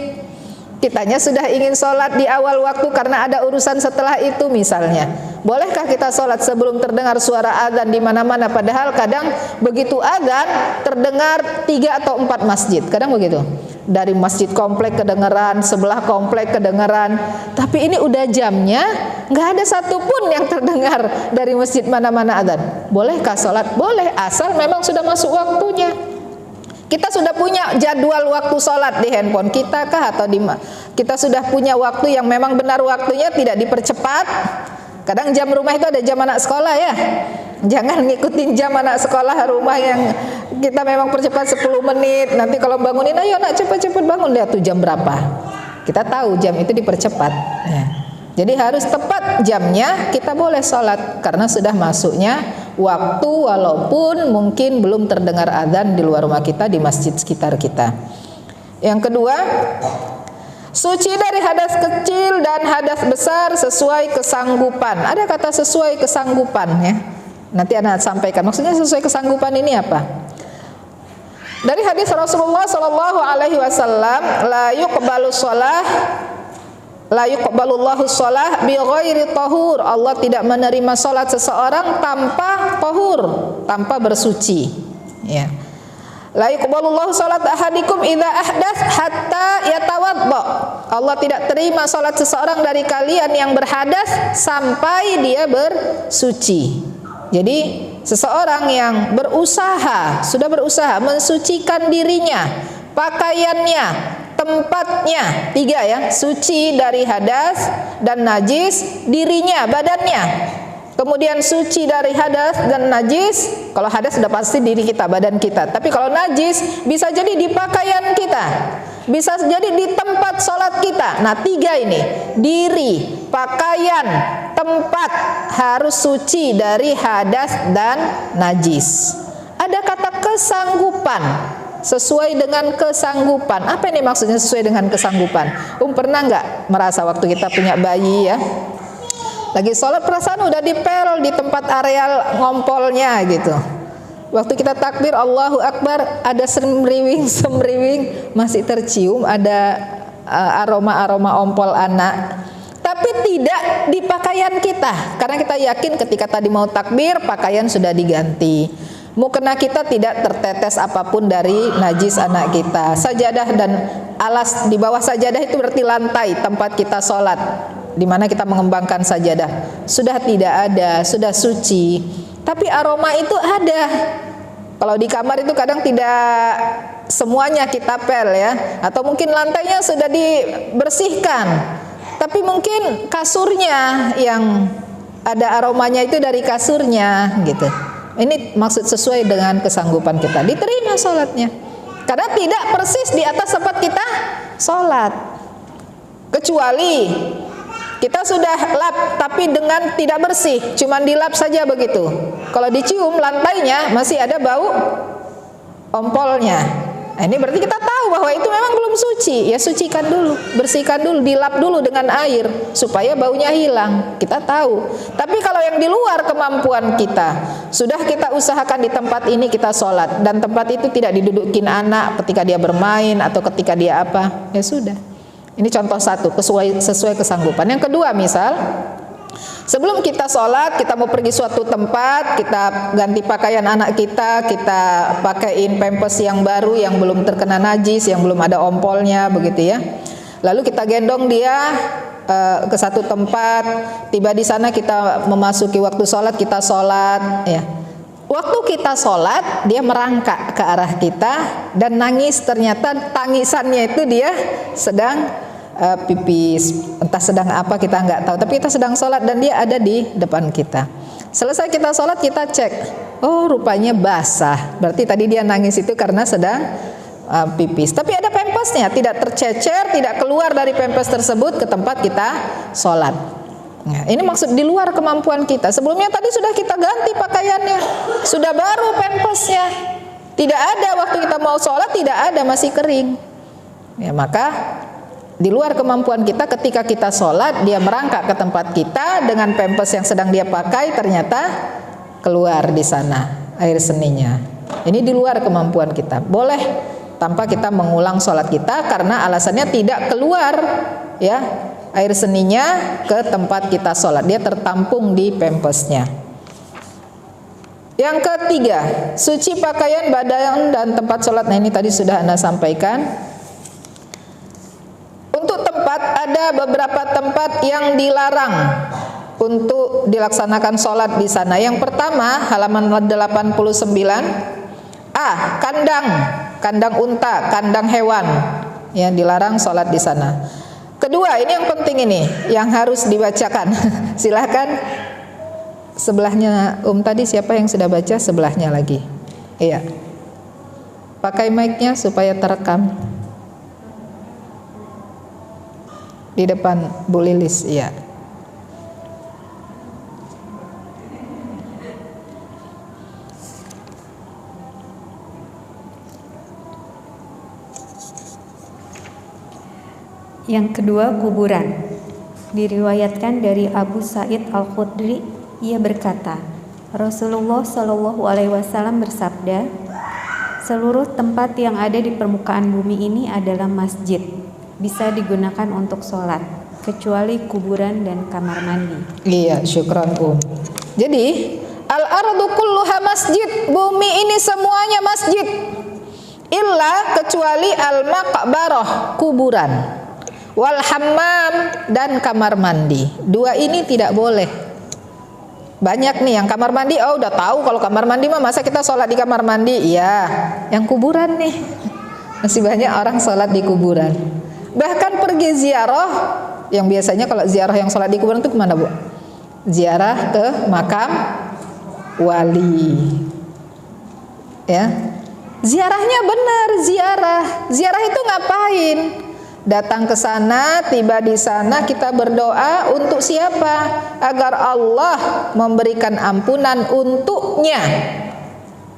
S2: Kitanya sudah ingin sholat di awal waktu karena ada urusan setelah itu misalnya. Bolehkah kita sholat sebelum terdengar suara adzan di mana-mana? Padahal kadang begitu adzan terdengar 3 atau 4 masjid. Kadang begitu. Dari masjid komplek kedengaran, sebelah komplek kedengaran. Tapi ini udah jamnya, nggak ada satupun yang terdengar dari masjid mana-mana adzan. Bolehkah sholat? Boleh, asal memang sudah masuk waktunya. Kita sudah punya jadwal waktu sholat di handphone kita kah atau kita sudah punya waktu yang memang benar waktunya, tidak dipercepat. Kadang jam rumah itu ada jam anak sekolah ya. Jangan ngikutin jam anak sekolah rumah yang kita memang percepat 10 menit. Nanti kalau bangunin, ayo nak cepat-cepat bangun, lihat tuh jam berapa. Kita tahu jam itu dipercepat ya. Jadi harus tepat jamnya kita boleh sholat karena sudah masuknya waktu, walaupun mungkin belum terdengar adzan di luar rumah kita, di masjid sekitar kita. Yang kedua, suci dari hadas kecil dan hadas besar sesuai kesanggupan. Ada kata sesuai kesanggupan ya. Nanti Anda sampaikan. Maksudnya sesuai kesanggupan ini apa? Dari hadis Rasulullah Shallallahu Alaihi Wasallam, la yuqbalu shalah, la yuqbalullahu shalah bi ghairi tahur. Allah tidak menerima salat seseorang tanpa tahur, tanpa bersuci. Ya. La yuqbalullahu salat ahadikum idza ahdath hatta yatawadda. Allah tidak terima salat seseorang dari kalian yang berhadas sampai dia bersuci. Jadi seseorang yang sudah berusaha mensucikan dirinya, pakaiannya, tempatnya, 3 ya, suci dari hadas dan najis, dirinya, badannya. Kemudian suci dari hadas dan najis. Kalau hadas sudah pasti diri kita, badan kita. Tapi kalau najis bisa jadi di pakaian kita, bisa jadi di tempat sholat kita. Nah 3 ini, diri, pakaian, tempat harus suci dari hadas dan najis. Ada kata kesanggupan, sesuai dengan kesanggupan. Apa ini maksudnya sesuai dengan kesanggupan? Pernah nggak merasa waktu kita punya bayi ya, lagi sholat perasaan udah dipel di tempat areal ngompolnya gitu. Waktu kita takbir Allahu Akbar, ada semriwing masih tercium, ada aroma ompol anak. Tapi tidak di pakaian kita, karena kita yakin ketika tadi mau takbir pakaian sudah diganti. Mukena kita tidak tertetes apapun dari najis anak kita. Sajadah dan alas di bawah sajadah itu berarti lantai tempat kita sholat, di mana kita mengembangkan sajadah, sudah tidak ada, sudah suci. Tapi aroma itu ada. Kalau di kamar itu kadang tidak semuanya kita pel ya, atau mungkin lantainya sudah dibersihkan, tapi mungkin kasurnya yang ada aromanya itu dari kasurnya gitu. Ini maksud sesuai dengan kesanggupan kita, diterima sholatnya, karena tidak persis di atas tempat kita sholat. Kecuali kita sudah lap tapi dengan tidak bersih, cuman dilap saja begitu. Kalau dicium lantainya masih ada bau ompolnya. Nah, ini berarti kita tahu bahwa itu memang belum suci. Ya sucikan dulu, bersihkan dulu, dilap dulu dengan air supaya baunya hilang. Kita tahu. Tapi kalau yang di luar kemampuan kita, sudah kita usahakan di tempat ini kita sholat, dan tempat itu tidak didudukin anak ketika dia bermain atau ketika dia apa, ya sudah. Ini contoh satu, sesuai kesanggupan. Yang kedua, misal sebelum kita sholat, kita mau pergi suatu tempat, kita ganti pakaian anak kita pakaiin pampers yang baru, yang belum terkena najis, yang belum ada ompolnya, begitu ya. Lalu kita gendong dia ke satu tempat, tiba di sana kita memasuki waktu sholat, kita sholat, ya. Waktu kita sholat, dia merangkak ke arah kita dan nangis. Ternyata tangisannya itu dia sedang pipis, entah sedang apa kita nggak tahu, tapi kita sedang sholat dan dia ada di depan kita. Selesai kita sholat, kita cek, oh rupanya basah, berarti tadi dia nangis itu karena sedang pipis. Tapi ada pampasnya, tidak tercecer, tidak keluar dari pampas tersebut ke tempat kita sholat. Nah, ini maksud di luar kemampuan kita. Sebelumnya tadi sudah kita ganti pakaiannya, sudah baru pampasnya, tidak ada waktu kita mau sholat, tidak ada, masih kering. Ya, maka di luar kemampuan kita, ketika kita sholat, dia merangkak ke tempat kita dengan pampers yang sedang dia pakai, ternyata keluar di sana air seninya. Ini di luar kemampuan kita. Boleh tanpa kita mengulang sholat kita, karena alasannya tidak keluar ya air seninya ke tempat kita sholat, dia tertampung di pampersnya. Yang ketiga, suci pakaian, badan, dan tempat sholat. Nah ini tadi sudah Anda sampaikan. Untuk tempat, ada beberapa tempat yang dilarang untuk dilaksanakan sholat di sana. Yang pertama, halaman 89, kandang unta, kandang hewan, ya dilarang sholat di sana. Kedua, ini yang penting, ini yang harus dibacakan. Silahkan sebelahnya tadi, siapa yang sudah baca, sebelahnya lagi. Iya, pakai mic-nya supaya terekam. Di depan Bu Lilis, iya.
S1: Yang kedua, kuburan. Diriwayatkan dari Abu Sa'id Al-Khudri, ia berkata, Rasulullah Shallallahu Alaihi Wasallam bersabda, seluruh tempat yang ada di permukaan bumi ini adalah masjid, bisa digunakan untuk sholat, kecuali kuburan dan kamar mandi.
S2: Iya, syukran Jadi al-ardu kulluha masjid, bumi ini semuanya masjid, illa kecuali al-maqbarah, kuburan, wal hammam, dan kamar mandi. Dua ini tidak boleh. Banyak nih yang kamar mandi, oh udah tahu kalau kamar mandi mah masa kita sholat di kamar mandi? Iya, yang kuburan nih. Masih banyak orang sholat di kuburan. Bahkan pergi ziarah, yang biasanya kalau ziarah yang sholat di kuburan itu kemana Bu? Ziarah ke makam wali. Ya, ziarahnya benar, ziarah itu ngapain? Datang ke sana, tiba di sana kita berdoa untuk siapa? Agar Allah memberikan ampunan untuknya,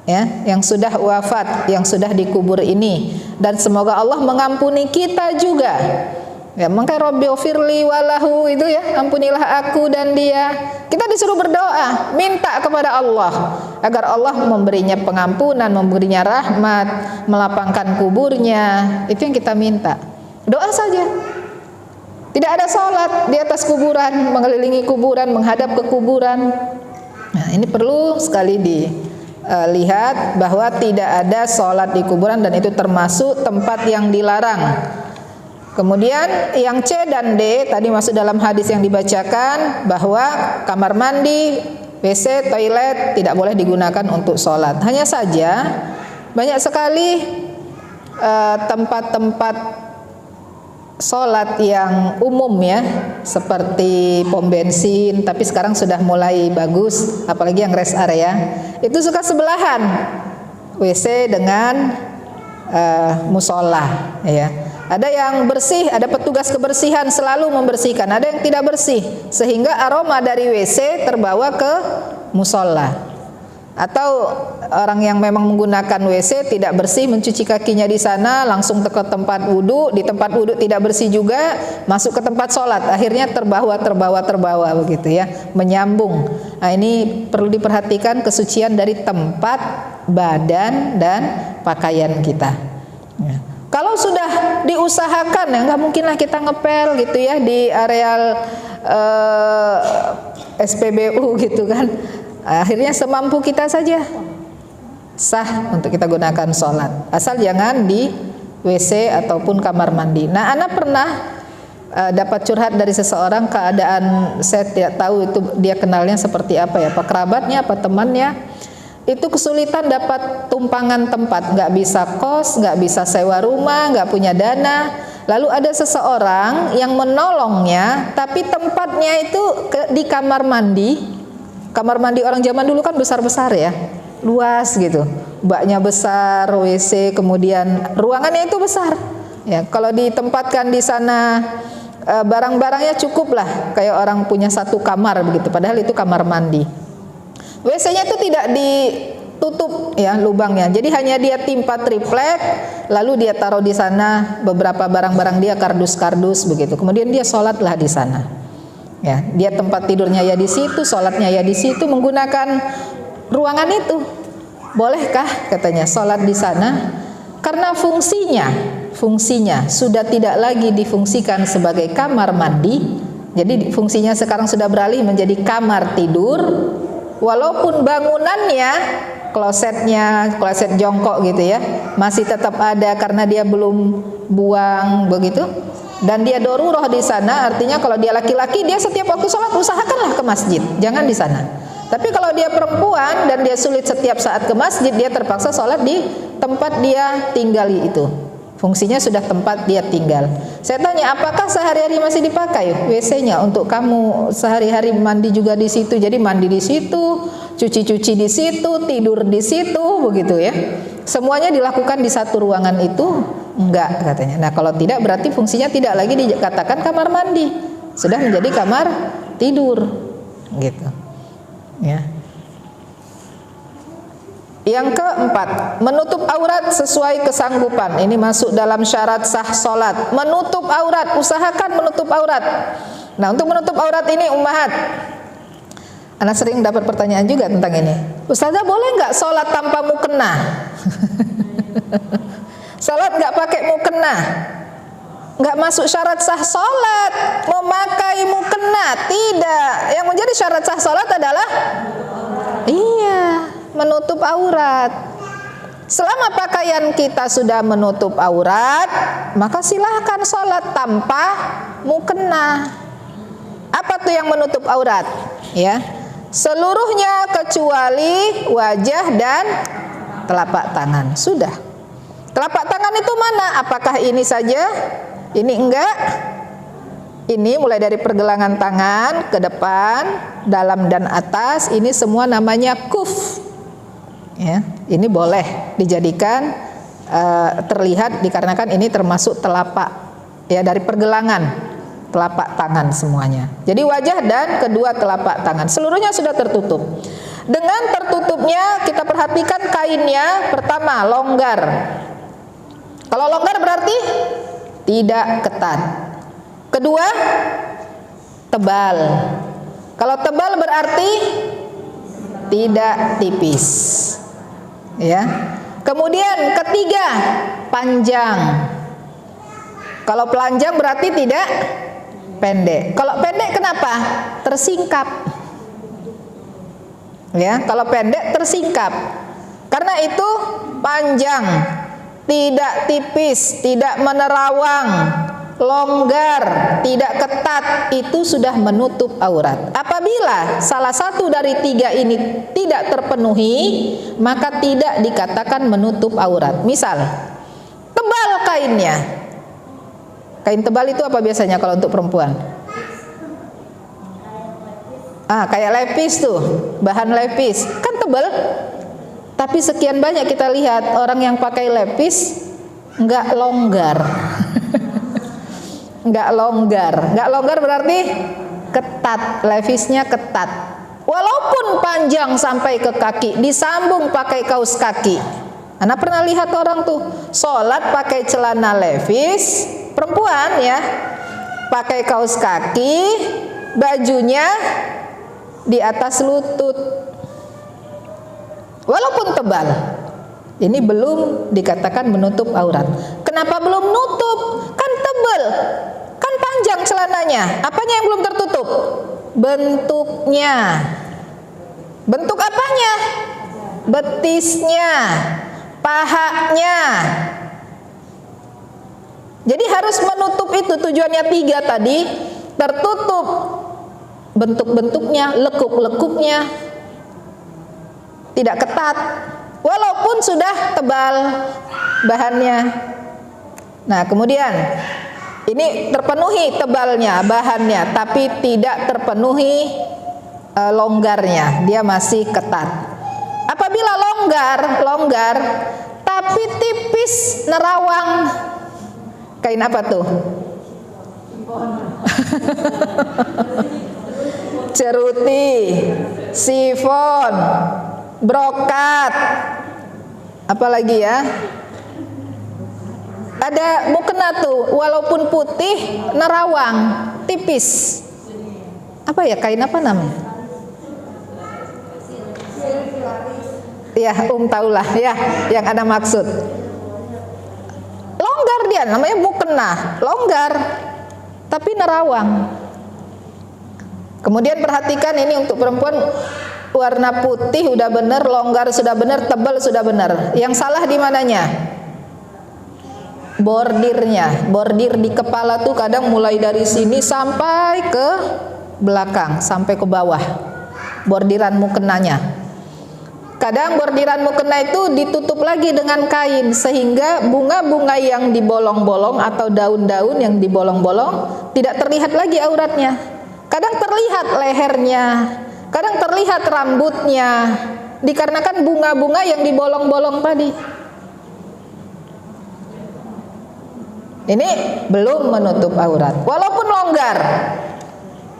S2: ya, yang sudah wafat, yang sudah dikubur ini, dan semoga Allah mengampuni kita juga. Ya, maka Rabbighfirli walahu itu ya, ampunilah aku dan dia. Kita disuruh berdoa, minta kepada Allah agar Allah memberinya pengampunan, memberinya rahmat, melapangkan kuburnya. Itu yang kita minta. Doa saja. Tidak ada sholat di atas kuburan, mengelilingi kuburan, menghadap ke kuburan. Nah, ini perlu sekali dilihat bahwa tidak ada sholat di kuburan dan itu termasuk tempat yang dilarang. Kemudian yang C dan D tadi masuk dalam hadis yang dibacakan bahwa kamar mandi, WC, toilet tidak boleh digunakan untuk sholat. Hanya saja banyak sekali tempat-tempat sholat yang umum ya, seperti pom bensin, tapi sekarang sudah mulai bagus, apalagi yang rest area, itu suka sebelahan WC dengan musola ya. Ada yang bersih, ada petugas kebersihan selalu membersihkan, ada yang tidak bersih, sehingga aroma dari WC terbawa ke musola. Atau orang yang memang menggunakan WC tidak bersih, mencuci kakinya di sana, langsung ke tempat wudhu, di tempat wudhu tidak bersih juga, masuk ke tempat sholat, akhirnya terbawa begitu ya, menyambung. Nah, ini perlu diperhatikan kesucian dari tempat, badan dan pakaian kita. Ya. Kalau sudah diusahakan, ya nggak mungkinlah kita ngepel gitu ya di areal SPBU gitu kan. Akhirnya semampu kita saja sah untuk kita gunakan sholat, asal jangan di WC ataupun kamar mandi. Nah, anak pernah dapat curhat dari seseorang, keadaan saya tidak tahu itu dia kenalnya seperti apa ya, apa kerabatnya, apa temannya, itu kesulitan dapat tumpangan tempat, nggak bisa kos, nggak bisa sewa rumah, nggak punya dana. Lalu ada seseorang yang menolongnya, tapi tempatnya itu di kamar mandi. Kamar mandi orang zaman dulu kan besar-besar ya, luas gitu, baknya besar, WC, kemudian ruangannya itu besar. Ya, kalau ditempatkan di sana barang-barangnya cukup lah, kayak orang punya satu kamar begitu. Padahal itu kamar mandi. WC-nya itu tidak ditutup ya lubangnya, jadi hanya dia timpa triplek, lalu dia taruh di sana beberapa barang-barang dia, kardus-kardus begitu. Kemudian dia sholatlah di sana. Ya, dia tempat tidurnya ya di situ, sholatnya ya di situ, menggunakan ruangan itu. Bolehkah katanya sholat di sana? Karena fungsinya sudah tidak lagi difungsikan sebagai kamar mandi. Jadi fungsinya sekarang sudah beralih menjadi kamar tidur. Walaupun bangunannya, kloset jongkok gitu ya, masih tetap ada karena dia belum buang begitu. Dan dia daruroh di sana, artinya kalau dia laki-laki, dia setiap waktu sholat usahakanlah ke masjid, jangan di sana. Tapi kalau dia perempuan dan dia sulit setiap saat ke masjid, dia terpaksa sholat di tempat dia tinggali itu. Fungsinya sudah tempat dia tinggal. Saya tanya, apakah sehari-hari masih dipakai WC-nya untuk kamu sehari-hari mandi juga di situ? Jadi mandi di situ, cuci-cuci di situ, tidur di situ, begitu ya. Semuanya dilakukan di satu ruangan itu? Enggak katanya. Nah, kalau tidak berarti fungsinya tidak lagi dikatakan kamar mandi, sudah menjadi kamar tidur, gitu. Ya. Yang keempat, menutup aurat sesuai kesanggupan. Ini masuk dalam syarat sah sholat. Menutup aurat, usahakan menutup aurat. Nah, untuk menutup aurat ini ummahat, anak sering dapat pertanyaan juga tentang ini. Ustazah, boleh nggak sholat tanpa mukena? Sholat nggak pakai mukena, nggak masuk syarat sah sholat memakai mukena. Tidak. Yang menjadi syarat sah sholat adalah menutup aurat. Selama pakaian kita sudah menutup aurat, maka silahkan sholat tanpa mukena. Apa tuh yang menutup aurat? Ya, Seluruhnya kecuali wajah dan telapak tangan. Sudah. Telapak tangan itu mana? Apakah ini saja? Ini enggak? Ini mulai dari pergelangan tangan ke depan, dalam dan atas, ini semua namanya kuf. Ya, ini boleh dijadikan terlihat dikarenakan ini termasuk telapak, ya, dari pergelangan telapak tangan semuanya. Jadi wajah dan kedua telapak tangan seluruhnya sudah tertutup. Dengan tertutupnya kita perhatikan kainnya, pertama longgar. Kalau longgar berarti tidak ketat. Kedua, tebal. Kalau tebal berarti tidak tipis. Ya. Kemudian ketiga, panjang. Kalau panjang berarti tidak pendek. Kalau pendek kenapa? Tersingkap. Ya, kalau pendek tersingkap. Karena itu panjang, tidak tipis, tidak menerawang, longgar, tidak ketat, itu sudah menutup aurat. Apabila salah satu dari tiga ini tidak terpenuhi, maka tidak dikatakan menutup aurat. Misal, tebal kainnya. Kain tebal itu apa biasanya kalau untuk perempuan? Kayak lepis tuh, bahan lepis, kan tebal. Tapi sekian banyak kita lihat orang yang pakai lepis nggak longgar. Nggak longgar berarti ketat, levisnya ketat. Walaupun panjang sampai ke kaki, disambung pakai kaos kaki. Anda pernah lihat orang tuh sholat pakai celana levis, perempuan ya, pakai kaos kaki, bajunya di atas lutut. Walaupun tebal, ini belum dikatakan menutup aurat. Kenapa belum nutup? Kan tebal, kan panjang celananya. Apanya yang belum tertutup? Bentuknya. Bentuk apanya? Betisnya, pahanya. Jadi harus menutup itu, tujuannya tiga tadi. Tertutup bentuk-bentuknya, lekuk-lekuknya, tidak ketat, walaupun sudah tebal bahannya. Nah, kemudian ini terpenuhi tebalnya, bahannya, tapi tidak terpenuhi longgarnya, dia masih ketat. Apabila longgar, tapi tipis, nerawang, kain apa tuh? Ceruti, sifon, brokat, apalagi ya? Ada mukena tuh, walaupun putih, nerawang, tipis. Apa ya, kain apa namanya? Ya, tahulah ya, yang ada maksud. Longgar dia, namanya mukena, longgar, tapi nerawang. Kemudian perhatikan ini untuk perempuan, warna putih udah bener, longgar sudah bener, tebal sudah bener. Yang salah di mananya? Bordirnya. Bordir di kepala tuh kadang mulai dari sini sampai ke belakang, sampai ke bawah. Bordiran mukenanya. Kadang bordiran mukena itu ditutup lagi dengan kain, sehingga bunga-bunga yang dibolong-bolong atau daun-daun yang dibolong-bolong tidak terlihat lagi auratnya. Kadang terlihat lehernya, kadang terlihat rambutnya, dikarenakan bunga-bunga yang dibolong-bolong tadi. Ini belum menutup aurat, walaupun longgar,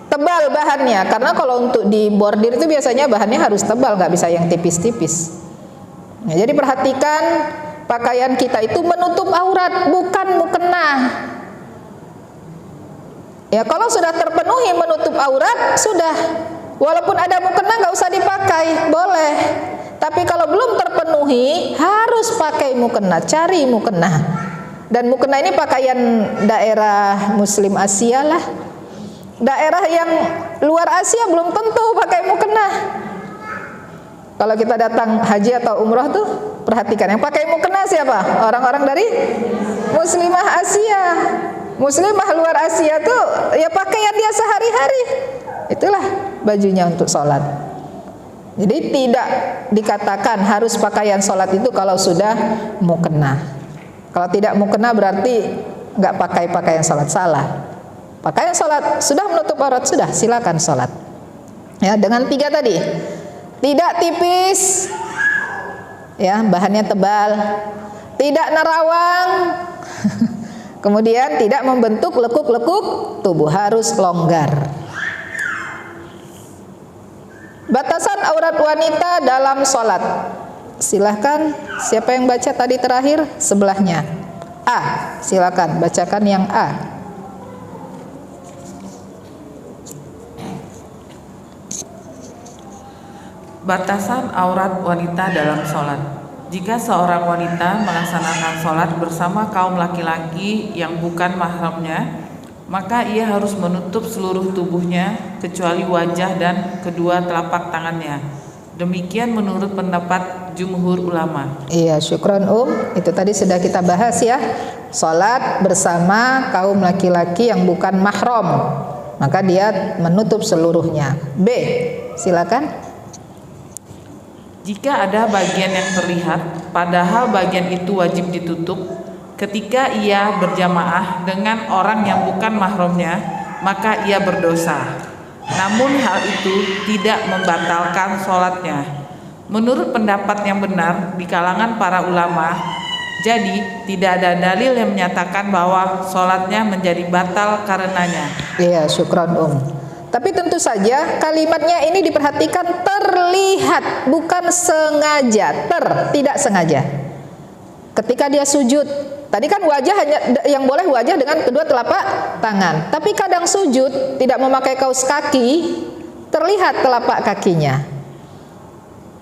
S2: tebal bahannya. Karena kalau untuk di bordir itu biasanya bahannya harus tebal, nggak bisa yang tipis-tipis. Nah, jadi perhatikan pakaian kita itu menutup aurat, bukan mukena. Ya, kalau sudah terpenuhi menutup aurat, sudah. Walaupun ada mukena nggak usah dipakai, boleh. Tapi kalau belum terpenuhi, harus pakai mukena, cari mukena. Dan mukena ini pakaian daerah Muslim Asia lah. Daerah yang luar Asia belum tentu pakai mukena. Kalau kita datang haji atau umroh tuh, perhatikan yang pakai mukena siapa? Orang-orang dari Muslimah Asia. Muslimah luar Asia tuh ya pakaian dia sehari-hari. Itulah bajunya untuk sholat. Jadi tidak dikatakan harus pakaian sholat itu kalau sudah mukena. Kalau tidak mukena berarti nggak pakai pakaian sholat, salah. Pakaian sholat sudah menutup aurat, sudah silakan sholat. Ya, dengan 3 tadi, tidak tipis, ya bahannya tebal, tidak nerawang, kemudian tidak membentuk lekuk-lekuk tubuh, harus longgar. Batasan aurat wanita dalam sholat. Silahkan, siapa yang baca tadi terakhir? Sebelahnya A, silakan bacakan yang A.
S3: Batasan aurat wanita dalam sholat. Jika seorang wanita melaksanakan sholat bersama kaum laki-laki yang bukan mahramnya, maka ia harus menutup seluruh tubuhnya kecuali wajah dan kedua telapak tangannya. Demikian menurut pendapat jumhur ulama.
S2: Iya, syukron itu tadi sudah kita bahas ya. Sholat bersama kaum laki-laki yang bukan mahram, maka dia menutup seluruhnya. B, silakan.
S3: Jika ada bagian yang terlihat, padahal bagian itu wajib ditutup, ketika ia berjamaah dengan orang yang bukan mahramnya, maka ia berdosa. Namun hal itu tidak membatalkan sholatnya. Menurut pendapat yang benar di kalangan para ulama, jadi tidak ada dalil yang menyatakan bahwa sholatnya menjadi batal karenanya.
S2: Iya, syukron Tapi tentu saja kalimatnya ini diperhatikan terlihat, bukan sengaja, tidak sengaja. Ketika dia sujud, tadi kan wajah hanya yang boleh wajah dengan kedua telapak tangan. Tapi kadang sujud tidak memakai kaus kaki, terlihat telapak kakinya.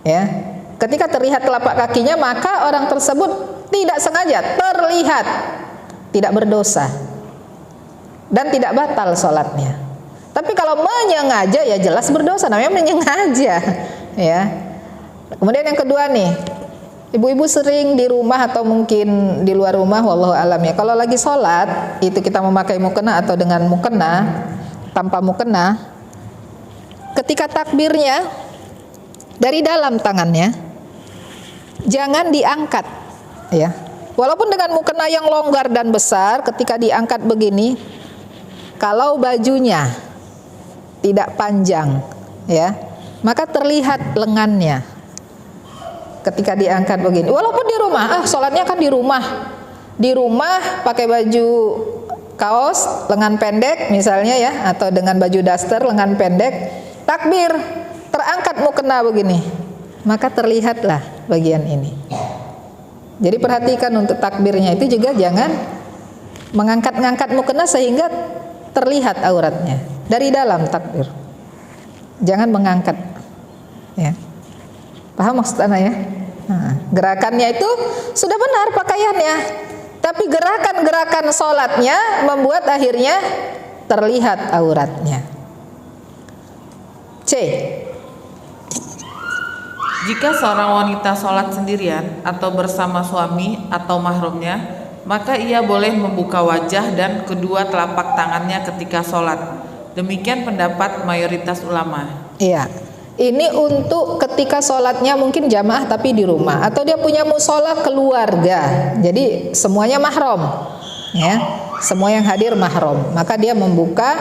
S2: Ya, ketika terlihat telapak kakinya, maka orang tersebut tidak sengaja, terlihat, tidak berdosa dan tidak batal sholatnya. Tapi kalau menyengaja ya jelas berdosa, namanya menyengaja, ya. Kemudian yang kedua nih, ibu-ibu sering di rumah atau mungkin di luar rumah, wallahu alam ya. Kalau lagi sholat, itu kita memakai mukena atau dengan mukena, tanpa mukena, ketika takbirnya dari dalam tangannya, jangan diangkat, ya. Walaupun dengan mukena yang longgar dan besar, ketika diangkat begini, kalau bajunya tidak panjang, ya, maka terlihat lengannya ketika diangkat begini. Walaupun di rumah, sholatnya kan di rumah pakai baju kaos lengan pendek misalnya ya, atau dengan baju daster lengan pendek, takbir terangkat mukena begini, maka terlihatlah bagian ini. Jadi perhatikan untuk takbirnya itu juga jangan mengangkat-ngangkat mukena sehingga terlihat auratnya. Dari dalam takbir, jangan mengangkat, ya. Paham maksud anak ya? Nah, gerakannya itu sudah benar pakaiannya, tapi gerakan-gerakan sholatnya membuat akhirnya terlihat auratnya. C.
S3: Jika seorang wanita sholat sendirian atau bersama suami atau mahramnya, maka ia boleh membuka wajah dan kedua telapak tangannya ketika sholat. Demikian pendapat mayoritas ulama.
S2: Iya, ini untuk ketika sholatnya mungkin jamaah tapi di rumah, atau dia punya musola keluarga, jadi semuanya mahram, ya, semua yang hadir mahram, maka dia membuka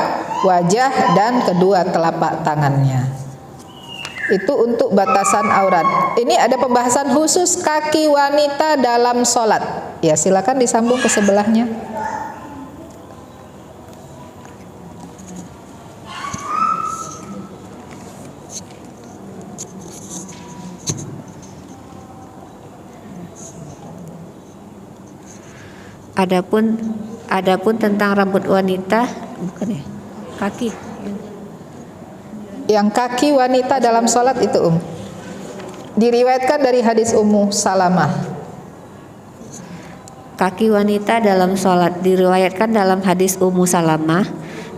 S2: wajah dan kedua telapak tangannya. Itu untuk batasan aurat. Ini ada pembahasan khusus kaki wanita dalam sholat. Ya, silakan disambung ke sebelahnya.
S1: Adapun tentang rambut wanita, bukan ya, kaki.
S2: Yang kaki wanita dalam sholat itu diriwayatkan dari hadis Ummu Salamah.
S1: Kaki wanita dalam sholat diriwayatkan dalam hadis Ummu Salamah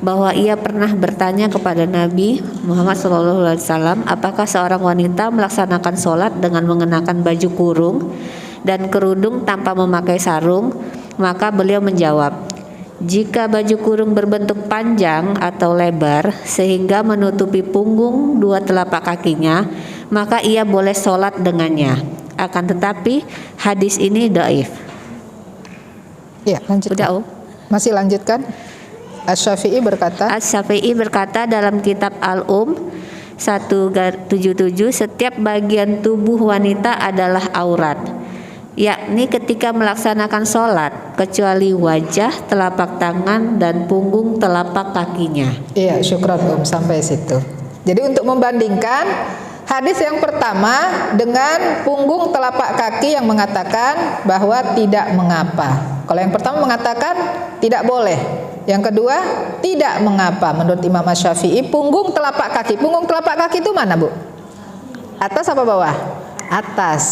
S1: bahwa ia pernah bertanya kepada Nabi Muhammad SAW, apakah seorang wanita melaksanakan sholat dengan mengenakan baju kurung dan kerudung tanpa memakai sarung. Maka beliau menjawab,
S4: Jika baju kurung berbentuk panjang atau lebar sehingga menutupi punggung dua telapak kakinya, maka ia boleh sholat dengannya. Akan tetapi hadis ini dhaif.
S2: Ya, lanjutkan.
S4: Udah,
S2: Masih lanjutkan. Asy-Syafi'i berkata dalam kitab Al-Um 177, setiap bagian tubuh wanita adalah aurat, yakni ketika melaksanakan sholat, kecuali wajah, telapak tangan, dan punggung telapak kakinya. Iya, syukran sampai situ. Jadi untuk membandingkan hadis yang pertama dengan punggung telapak kaki yang mengatakan bahwa tidak mengapa. Kalau yang pertama mengatakan tidak boleh, yang kedua tidak mengapa menurut Imam Asy-Syafi'i. Punggung telapak kaki itu mana, Bu? Atas apa bawah? Atas.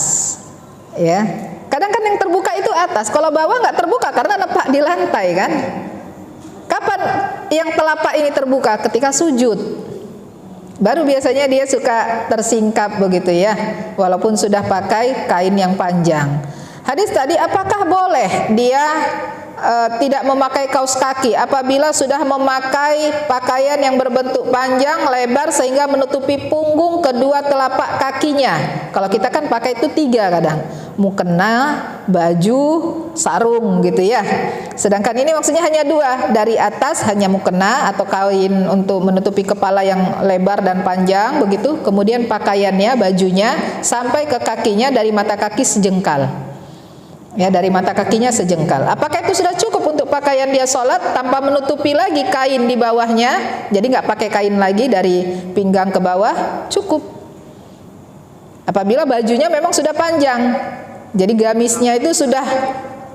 S2: Ya. Kadang kan yang terbuka itu atas, kalau bawah nggak terbuka karena nepak di lantai kan. Kapan yang telapak ini terbuka? Ketika sujud. Baru biasanya dia suka tersingkap begitu ya, walaupun sudah pakai kain yang panjang. Hadis tadi, apakah boleh dia tidak memakai kaos kaki apabila sudah memakai pakaian yang berbentuk panjang lebar sehingga menutupi punggung kedua telapak kakinya? Kalau kita kan pakai itu 3 kadang, mukena, baju, sarung gitu ya. Sedangkan ini maksudnya hanya 2, dari atas hanya mukena atau kain untuk menutupi kepala yang lebar dan panjang begitu, kemudian pakaiannya, bajunya sampai ke kakinya dari mata kaki sejengkal. Ya, dari mata kakinya sejengkal. Apakah itu sudah cukup untuk pakaian dia sholat tanpa menutupi lagi kain di bawahnya? Jadi nggak pakai kain lagi dari pinggang ke bawah, cukup. Apabila bajunya memang sudah panjang, jadi gamisnya itu sudah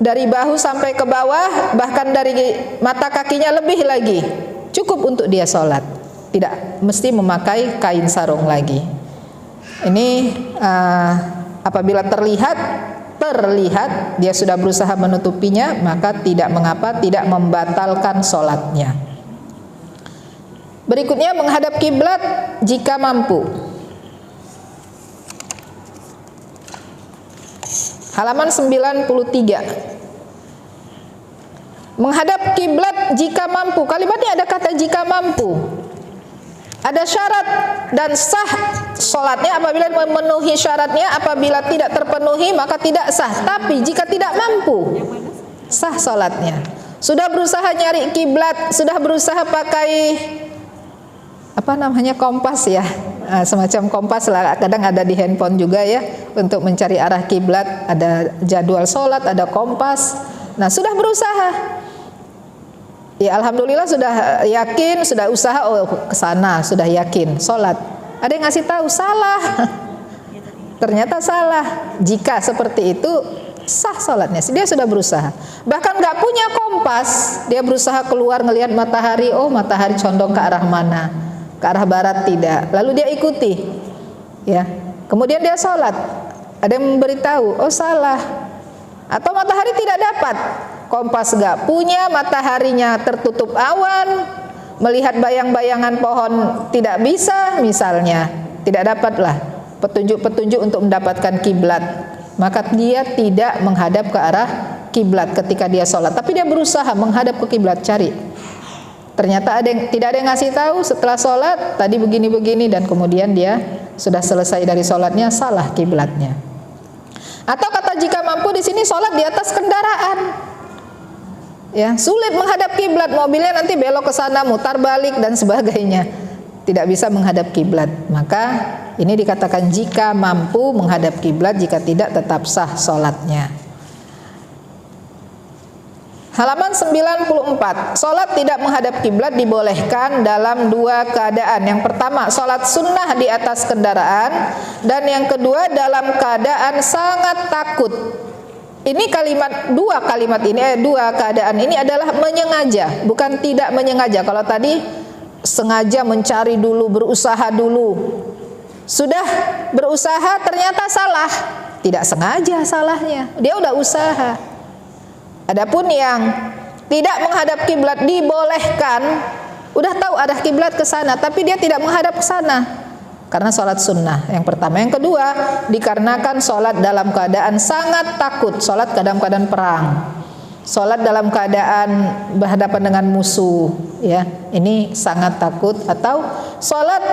S2: dari bahu sampai ke bawah, bahkan dari mata kakinya lebih lagi, cukup untuk dia sholat. Tidak mesti memakai kain sarung lagi. Ini apabila terlihat dia sudah berusaha menutupinya, maka tidak mengapa, tidak membatalkan sholatnya. Berikutnya menghadap kiblat jika mampu. Halaman 93. Menghadap kiblat jika mampu. Kalimatnya ada kata jika mampu. Ada syarat dan sah sholatnya apabila memenuhi syaratnya. Apabila tidak terpenuhi maka tidak sah. Tapi jika tidak mampu, sah sholatnya. Sudah berusaha nyari kiblat, sudah berusaha pakai kompas ya, semacam kompas lah, kadang ada di handphone juga ya, untuk mencari arah kiblat. Ada jadwal sholat, ada kompas. Nah, sudah berusaha. Ya, alhamdulillah sudah yakin, sudah usaha, oh ke sana, sudah yakin sholat. Ada yang ngasih tahu salah. Ternyata salah. Jika seperti itu sah sholatnya. Dia sudah berusaha. Bahkan nggak punya kompas, dia berusaha keluar ngelihat matahari. Oh, matahari condong ke arah mana? Ke arah barat tidak. Lalu dia ikuti. Ya. Kemudian dia sholat. Ada yang memberitahu, oh salah. Atau matahari tidak dapat. Kompas nggak punya, mataharinya tertutup awan, melihat bayang-bayangan pohon tidak bisa, misalnya tidak dapatlah petunjuk-petunjuk untuk mendapatkan kiblat, maka dia tidak menghadap ke arah kiblat ketika dia sholat, tapi dia berusaha menghadap ke kiblat, cari. Ternyata tidak ada yang ngasih tahu setelah sholat tadi begini-begini, dan kemudian dia sudah selesai dari sholatnya, salah kiblatnya. Atau kata jika mampu di sini sholat di atas kendaraan. Ya, sulit menghadap kiblat, mobilnya nanti belok ke sana, mutar balik dan sebagainya. Tidak bisa menghadap kiblat. Maka ini dikatakan jika mampu menghadap kiblat, jika tidak tetap sah sholatnya. Halaman 94. Sholat tidak menghadap kiblat dibolehkan dalam 2 keadaan. Yang pertama, sholat sunnah di atas kendaraan, dan yang kedua dalam keadaan sangat takut. Ini dua keadaan ini adalah menyengaja, bukan tidak menyengaja. Kalau tadi sengaja mencari dulu, berusaha dulu. Sudah berusaha ternyata salah, tidak sengaja salahnya, dia udah usaha. Adapun yang tidak menghadap kiblat dibolehkan, udah tahu arah kiblat ke sana, tapi dia tidak menghadap ke sana. Karena sholat sunnah yang pertama. Yang kedua, dikarenakan sholat dalam keadaan sangat takut, sholat dalam keadaan perang. Sholat dalam keadaan berhadapan dengan musuh, ya, ini sangat takut. Atau sholat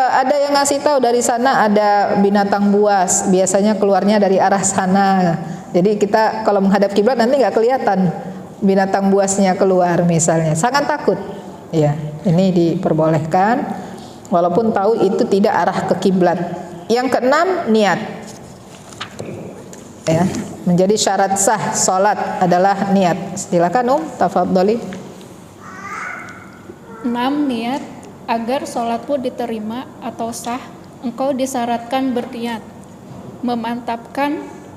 S2: ada yang ngasih tahu dari sana ada binatang buas, biasanya keluarnya dari arah sana. Jadi kita kalau menghadap kiblat nanti nggak kelihatan binatang buasnya keluar misalnya, sangat takut. Ya, ini diperbolehkan walaupun tahu itu tidak arah ke kiblat. Yang keenam, niat. Ya, menjadi syarat sah salat adalah niat. Silakan tafadhali.
S5: 6. Niat. Agar salatmu diterima atau sah, engkau disyaratkan berniat,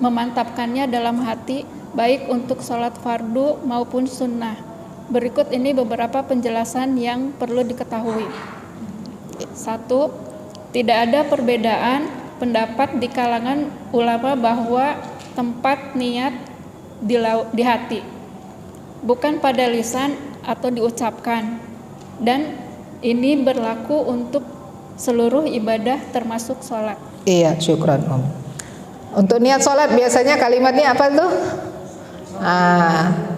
S5: memantapkannya dalam hati, baik untuk salat fardu maupun sunnah. Berikut ini beberapa penjelasan yang perlu diketahui. 1. Tidak ada perbedaan pendapat di kalangan ulama bahwa tempat niat di hati, bukan pada lisan atau diucapkan, dan ini berlaku untuk seluruh ibadah termasuk sholat.
S2: Iya, syukran Untuk niat sholat biasanya kalimatnya apa tuh?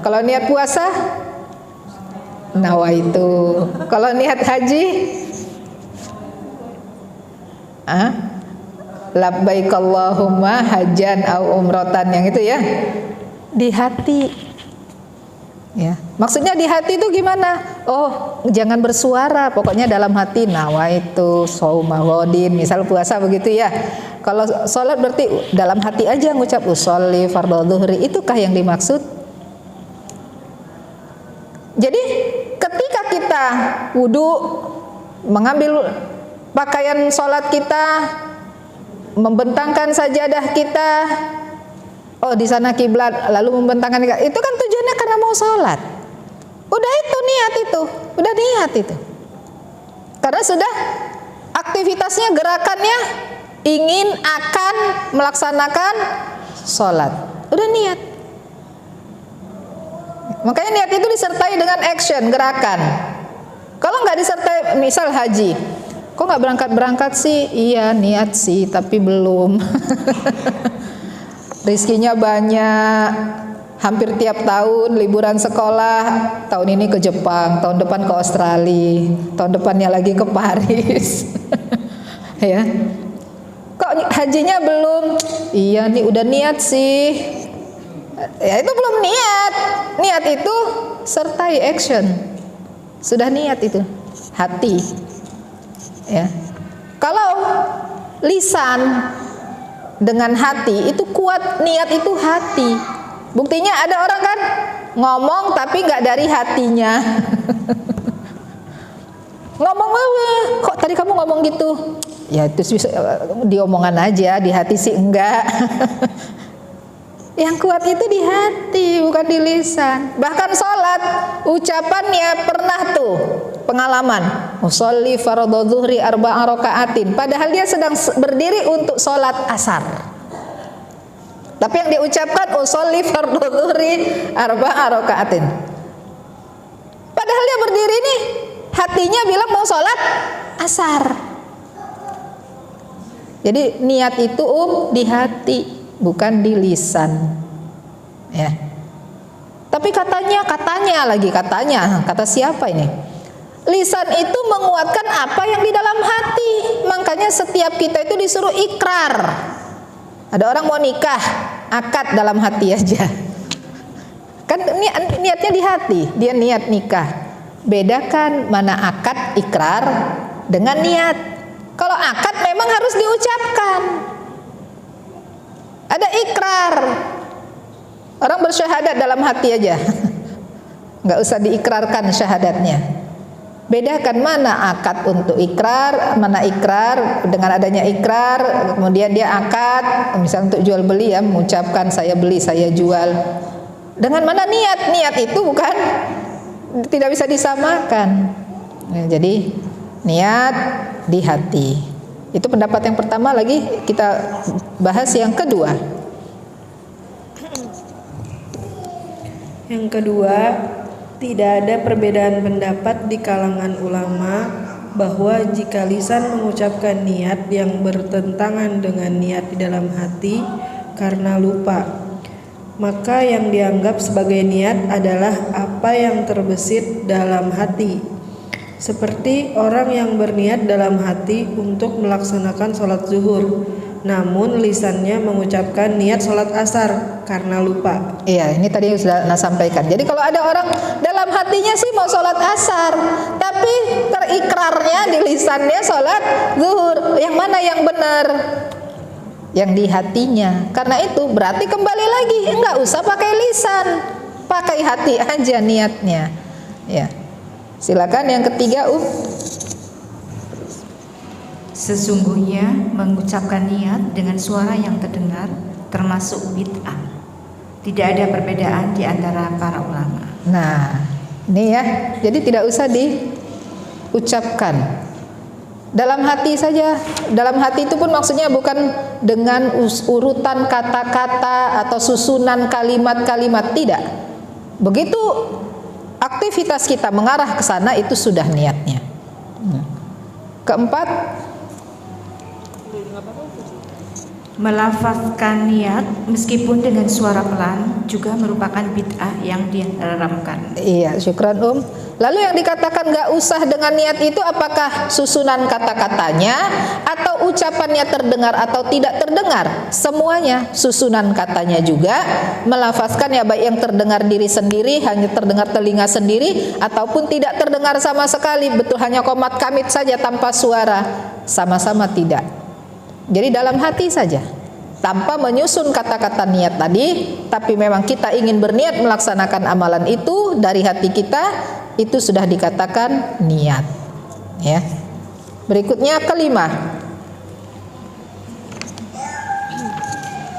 S2: Kalau niat puasa, nawaitu. Kalau niat haji, labbaik Allahumma hajjan au umrotan, yang itu ya, di hati. Ya, maksudnya di hati itu gimana? Oh, jangan bersuara, pokoknya dalam hati nawaitu shauma ghadin, misal puasa begitu ya. Kalau sholat berarti dalam hati aja ngucap usolli fardhu dhuhri, itukah yang dimaksud? Jadi ketika kita wudu, mengambil pakaian sholat kita, membentangkan sajadah kita, oh di sana kiblat, lalu membentangkan, itu kan tujuannya karena mau sholat. Udah itu niat itu, udah niat itu. Karena sudah aktivitasnya, gerakannya ingin akan melaksanakan sholat, udah niat. Makanya niat itu disertai dengan action, gerakan. Kalau nggak disertai, misal haji, kok nggak berangkat sih? Iya niat sih, tapi belum. Rizkinya banyak, hampir tiap tahun liburan sekolah, tahun ini ke Jepang, tahun depan ke Australia, tahun depannya lagi ke Paris. Ya, kok hajinya belum? Iya nih udah niat sih. Ya itu belum niat. Niat itu sertai action. Sudah niat itu, hati. Ya. Kalau lisan dengan hati itu kuat, niat itu hati. Buktinya ada orang kan ngomong tapi nggak dari hatinya. Ngomong, kok tadi kamu ngomong gitu? Ya itu diomongan aja, di hati sih enggak. Yang kuat itu di hati, bukan di lisan. Bahkan sholat, ucapannya pernah tuh pengalaman, usolli fardhu dhuhri arba'a raka'atin, padahal dia sedang berdiri untuk sholat asar. Tapi yang diucapkan usolli fardhu dhuhri arba'a raka'atin. Padahal dia berdiri nih, hatinya bilang mau sholat asar. Jadi niat itu di hati, bukan di lisan. Ya. Tapi katanya, kata siapa ini? Lisan itu menguatkan apa yang di dalam hati. Makanya setiap kita itu disuruh ikrar. Ada orang mau nikah, akad dalam hati aja. Kan niatnya di hati, dia niat nikah. Bedakan mana akad ikrar dengan niat. Kalau akad memang harus diucapkan. Ada ikrar. Orang bersyahadat dalam hati aja. Nggak usah diikrarkan syahadatnya. Bedakan mana akad untuk ikrar, mana ikrar dengan adanya ikrar, kemudian dia akad, misalnya untuk jual beli ya, mengucapkan saya beli, saya jual. Dengan mana niat? Niat itu bukan, tidak bisa disamakan. Nah, jadi niat di hati. Itu pendapat yang pertama, lagi kita bahas yang kedua.
S6: Yang kedua, tidak ada perbedaan pendapat di kalangan ulama bahwa jika lisan mengucapkan niat yang bertentangan dengan niat di dalam hati karena lupa, maka yang dianggap sebagai niat adalah apa yang terbesit dalam hati. Seperti orang yang berniat dalam hati untuk melaksanakan sholat zuhur, namun lisannya mengucapkan niat sholat asar karena lupa.
S2: Iya, ini tadi sudah Ana sampaikan. Jadi kalau ada orang dalam hatinya sih mau sholat asar, tapi terikrarnya di lisannya sholat zuhur. Yang mana yang benar? Yang di hatinya. Karena itu berarti kembali lagi, enggak usah pakai lisan, pakai hati aja niatnya. Ya, silakan yang ketiga,
S1: Sesungguhnya mengucapkan niat dengan suara yang terdengar termasuk bid'ah. Tidak ada perbedaan di antara para ulama.
S2: Nah, ini ya. Jadi tidak usah diucapkan. Dalam hati saja. Dalam hati itu pun maksudnya bukan dengan urutan kata-kata atau susunan kalimat-kalimat, tidak. Begitu aktivitas kita mengarah ke sana itu sudah niatnya. Keempat,
S1: melafazkan niat meskipun dengan suara pelan juga merupakan bid'ah yang diharamkan.
S2: Iya, syukran Lalu yang dikatakan gak usah dengan niat itu apakah susunan kata-katanya atau ucapannya terdengar atau tidak terdengar? Semuanya, susunan katanya juga, melafazkan ya baik yang terdengar diri sendiri, hanya terdengar telinga sendiri, ataupun tidak terdengar sama sekali, betul hanya komat kamit saja tanpa suara, sama-sama tidak. Jadi dalam hati saja, tanpa menyusun kata-kata niat tadi, tapi memang kita ingin berniat melaksanakan amalan itu dari hati kita, itu sudah dikatakan niat. Ya. Berikutnya kelima.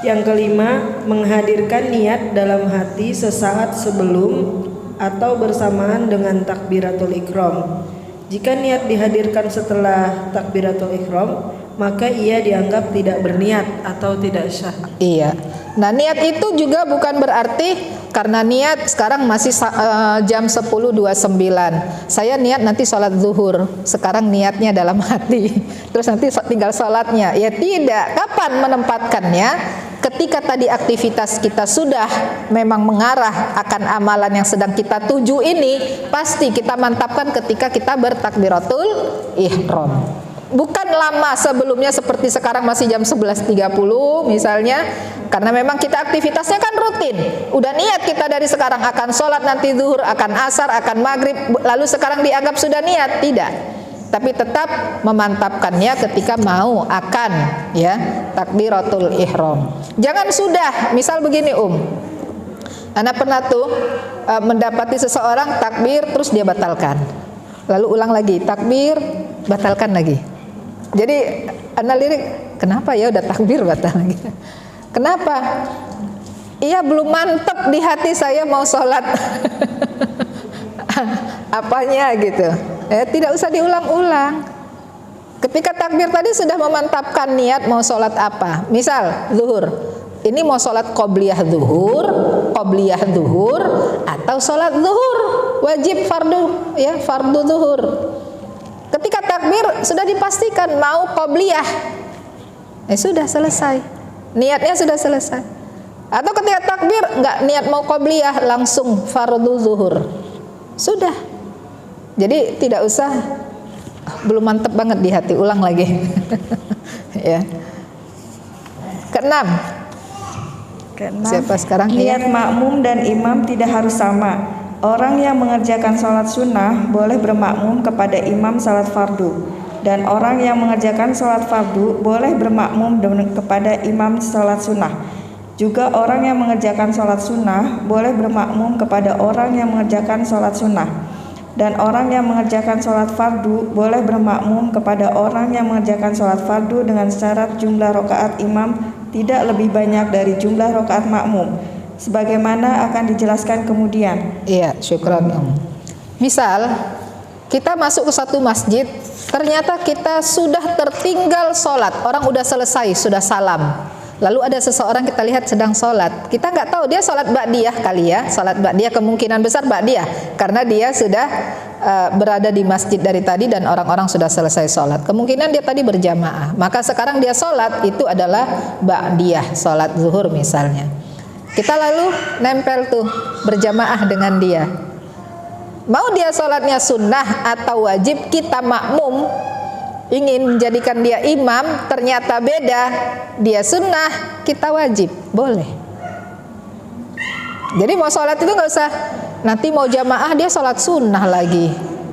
S6: Yang kelima, menghadirkan niat dalam hati sesaat sebelum atau bersamaan dengan takbiratul ihram. Jika niat dihadirkan setelah takbiratul ihram, maka ia dianggap tidak berniat atau tidak sah.
S2: Iya. Nah, niat itu juga bukan berarti karena niat sekarang masih jam 10.29. Saya niat nanti sholat zuhur. Sekarang niatnya dalam hati. Terus nanti tinggal sholatnya. Ya tidak. Kapan menempatkannya? Ketika tadi aktivitas kita sudah memang mengarah akan amalan yang sedang kita tuju ini, pasti kita mantapkan ketika kita bertakbiratul ihram. Bukan lama sebelumnya seperti sekarang masih jam 11.30 misalnya, karena memang kita aktivitasnya kan rutin. Udah niat kita dari sekarang akan sholat nanti zuhur, akan asar, akan maghrib, lalu sekarang dianggap sudah niat, tidak. Tapi tetap memantapkannya ketika mau akan ya takbiratul ihram. Jangan sudah, misal begini Ana pernah tuh mendapati seseorang takbir terus dia batalkan. Lalu ulang lagi, takbir, batalkan lagi. Jadi Ana lirik, kenapa ya udah takbir batal lagi? Kenapa? Iya belum mantep di hati saya mau sholat. Apanya gitu. Tidak usah diulang-ulang. Ketika takbir tadi sudah memantapkan niat mau sholat apa. Misal zuhur, ini mau sholat qobliyah zuhur atau sholat zuhur wajib fardu ya, fardu zuhur. Ketika takbir sudah dipastikan mau qobliyah, sudah selesai, niatnya sudah selesai. Atau ketika takbir nggak niat mau qobliyah, langsung fardu zuhur, sudah. Jadi tidak usah belum mantep banget di hati, ulang lagi. Ya. Keenam. Siapa sekarang?
S7: Niat makmum dan imam tidak harus sama. Orang yang mengerjakan sholat sunnah boleh bermakmum kepada imam sholat fardu, dan orang yang mengerjakan sholat fardu boleh bermakmum kepada imam sholat sunnah. Juga orang yang mengerjakan sholat sunnah boleh bermakmum kepada orang yang mengerjakan sholat sunnah, dan orang yang mengerjakan sholat fardu boleh bermakmum kepada orang yang mengerjakan sholat fardu dengan syarat jumlah rakaat imam tidak lebih banyak dari jumlah rakaat makmum, sebagaimana akan dijelaskan kemudian.
S2: Iya, syukran. Misal kita masuk ke satu masjid, ternyata kita sudah tertinggal sholat, orang udah selesai, sudah salam. Lalu ada seseorang kita lihat sedang sholat, kita nggak tahu dia sholat ba'diyah kali ya, sholat ba'diyah kemungkinan besar ba'diyah, karena dia sudah berada di masjid dari tadi dan orang-orang sudah selesai sholat. Kemungkinan dia tadi berjamaah, maka sekarang dia sholat itu adalah ba'diyah, sholat zuhur misalnya. Kita lalu nempel tuh berjamaah dengan dia. Mau dia sholatnya sunnah atau wajib, kita makmum ingin menjadikan dia imam, ternyata beda, dia sunnah, kita wajib, boleh. Jadi mau sholat itu nggak usah nanti mau jamaah dia sholat sunnah lagi,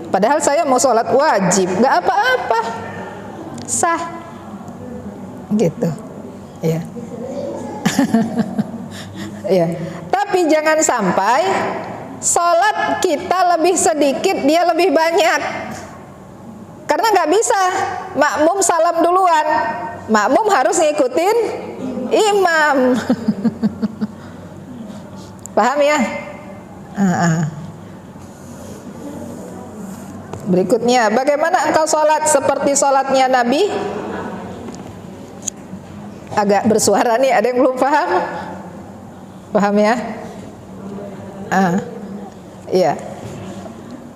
S2: padahal saya mau sholat wajib, nggak apa-apa, sah, gitu, ya. Ya, tapi jangan sampai sholat kita lebih sedikit, dia lebih banyak. Karena nggak bisa makmum salam duluan, makmum harus ngikutin imam. Paham ya? Berikutnya, bagaimana engkau sholat seperti sholatnya Nabi? Agak bersuara nih, ada yang belum paham? Paham ya? Ya.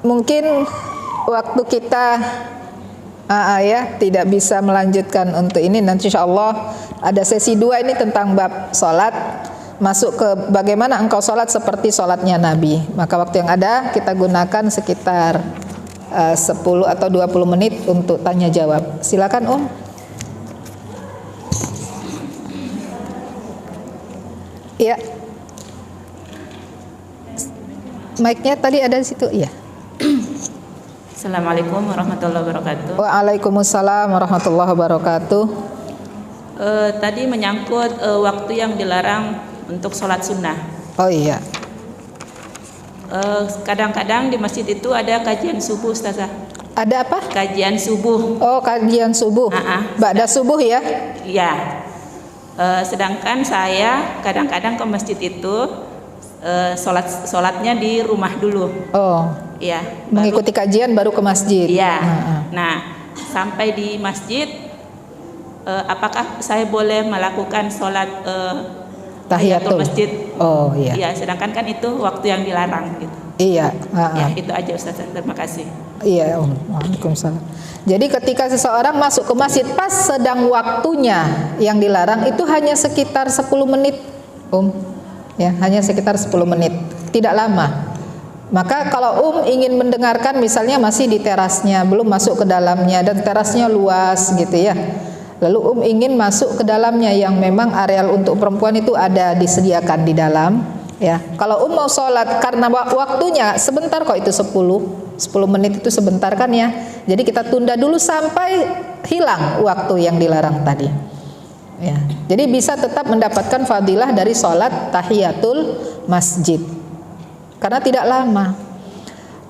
S2: Mungkin waktu kita ya tidak bisa melanjutkan untuk ini, nanti insya Allah ada sesi 2 ini tentang bab sholat, masuk ke bagaimana engkau sholat seperti sholatnya Nabi. Maka waktu yang ada kita gunakan sekitar 10 atau 20 menit untuk tanya jawab. Silakan Ya. Mic-nya tadi ada di situ, iya.
S8: Assalamualaikum warahmatullahi wabarakatuh.
S2: Waalaikumsalam warahmatullahi wabarakatuh.
S8: Tadi menyangkut waktu yang dilarang untuk sholat sunnah.
S2: Oh iya.
S8: Kadang-kadang di masjid itu ada kajian subuh, Ustazah.
S2: Ada apa?
S8: Kajian subuh.
S2: Oh, kajian subuh. Ba'da subuh ya?
S8: Iya. Sedangkan saya kadang-kadang ke masjid itu sholatnya di rumah dulu.
S2: Oh.
S8: Iya.
S2: Mengikuti kajian baru ke masjid.
S8: Iya. Nah, sampai di masjid, apakah saya boleh melakukan sholat tahiyatul masjid?
S2: Oh iya.
S8: Iya. Sedangkan kan itu waktu yang dilarang gitu.
S2: Iya.
S8: Ya, itu aja Ustaz. Terima kasih.
S2: Iya. Waalaikumsalam. Jadi ketika seseorang masuk ke masjid pas sedang waktunya yang dilarang, itu hanya sekitar 10 menit, ya, hanya sekitar 10 menit, tidak lama. Maka kalau ingin mendengarkan, misalnya masih di terasnya, belum masuk ke dalamnya, dan terasnya luas gitu ya, lalu ingin masuk ke dalamnya yang memang areal untuk perempuan itu ada disediakan di dalam, ya. Kalau mau sholat karena waktunya sebentar kok, itu 10 menit itu sebentar kan ya. Jadi kita tunda dulu sampai hilang waktu yang dilarang tadi. Ya. Jadi bisa tetap mendapatkan fadilah dari sholat tahiyatul masjid karena tidak lama.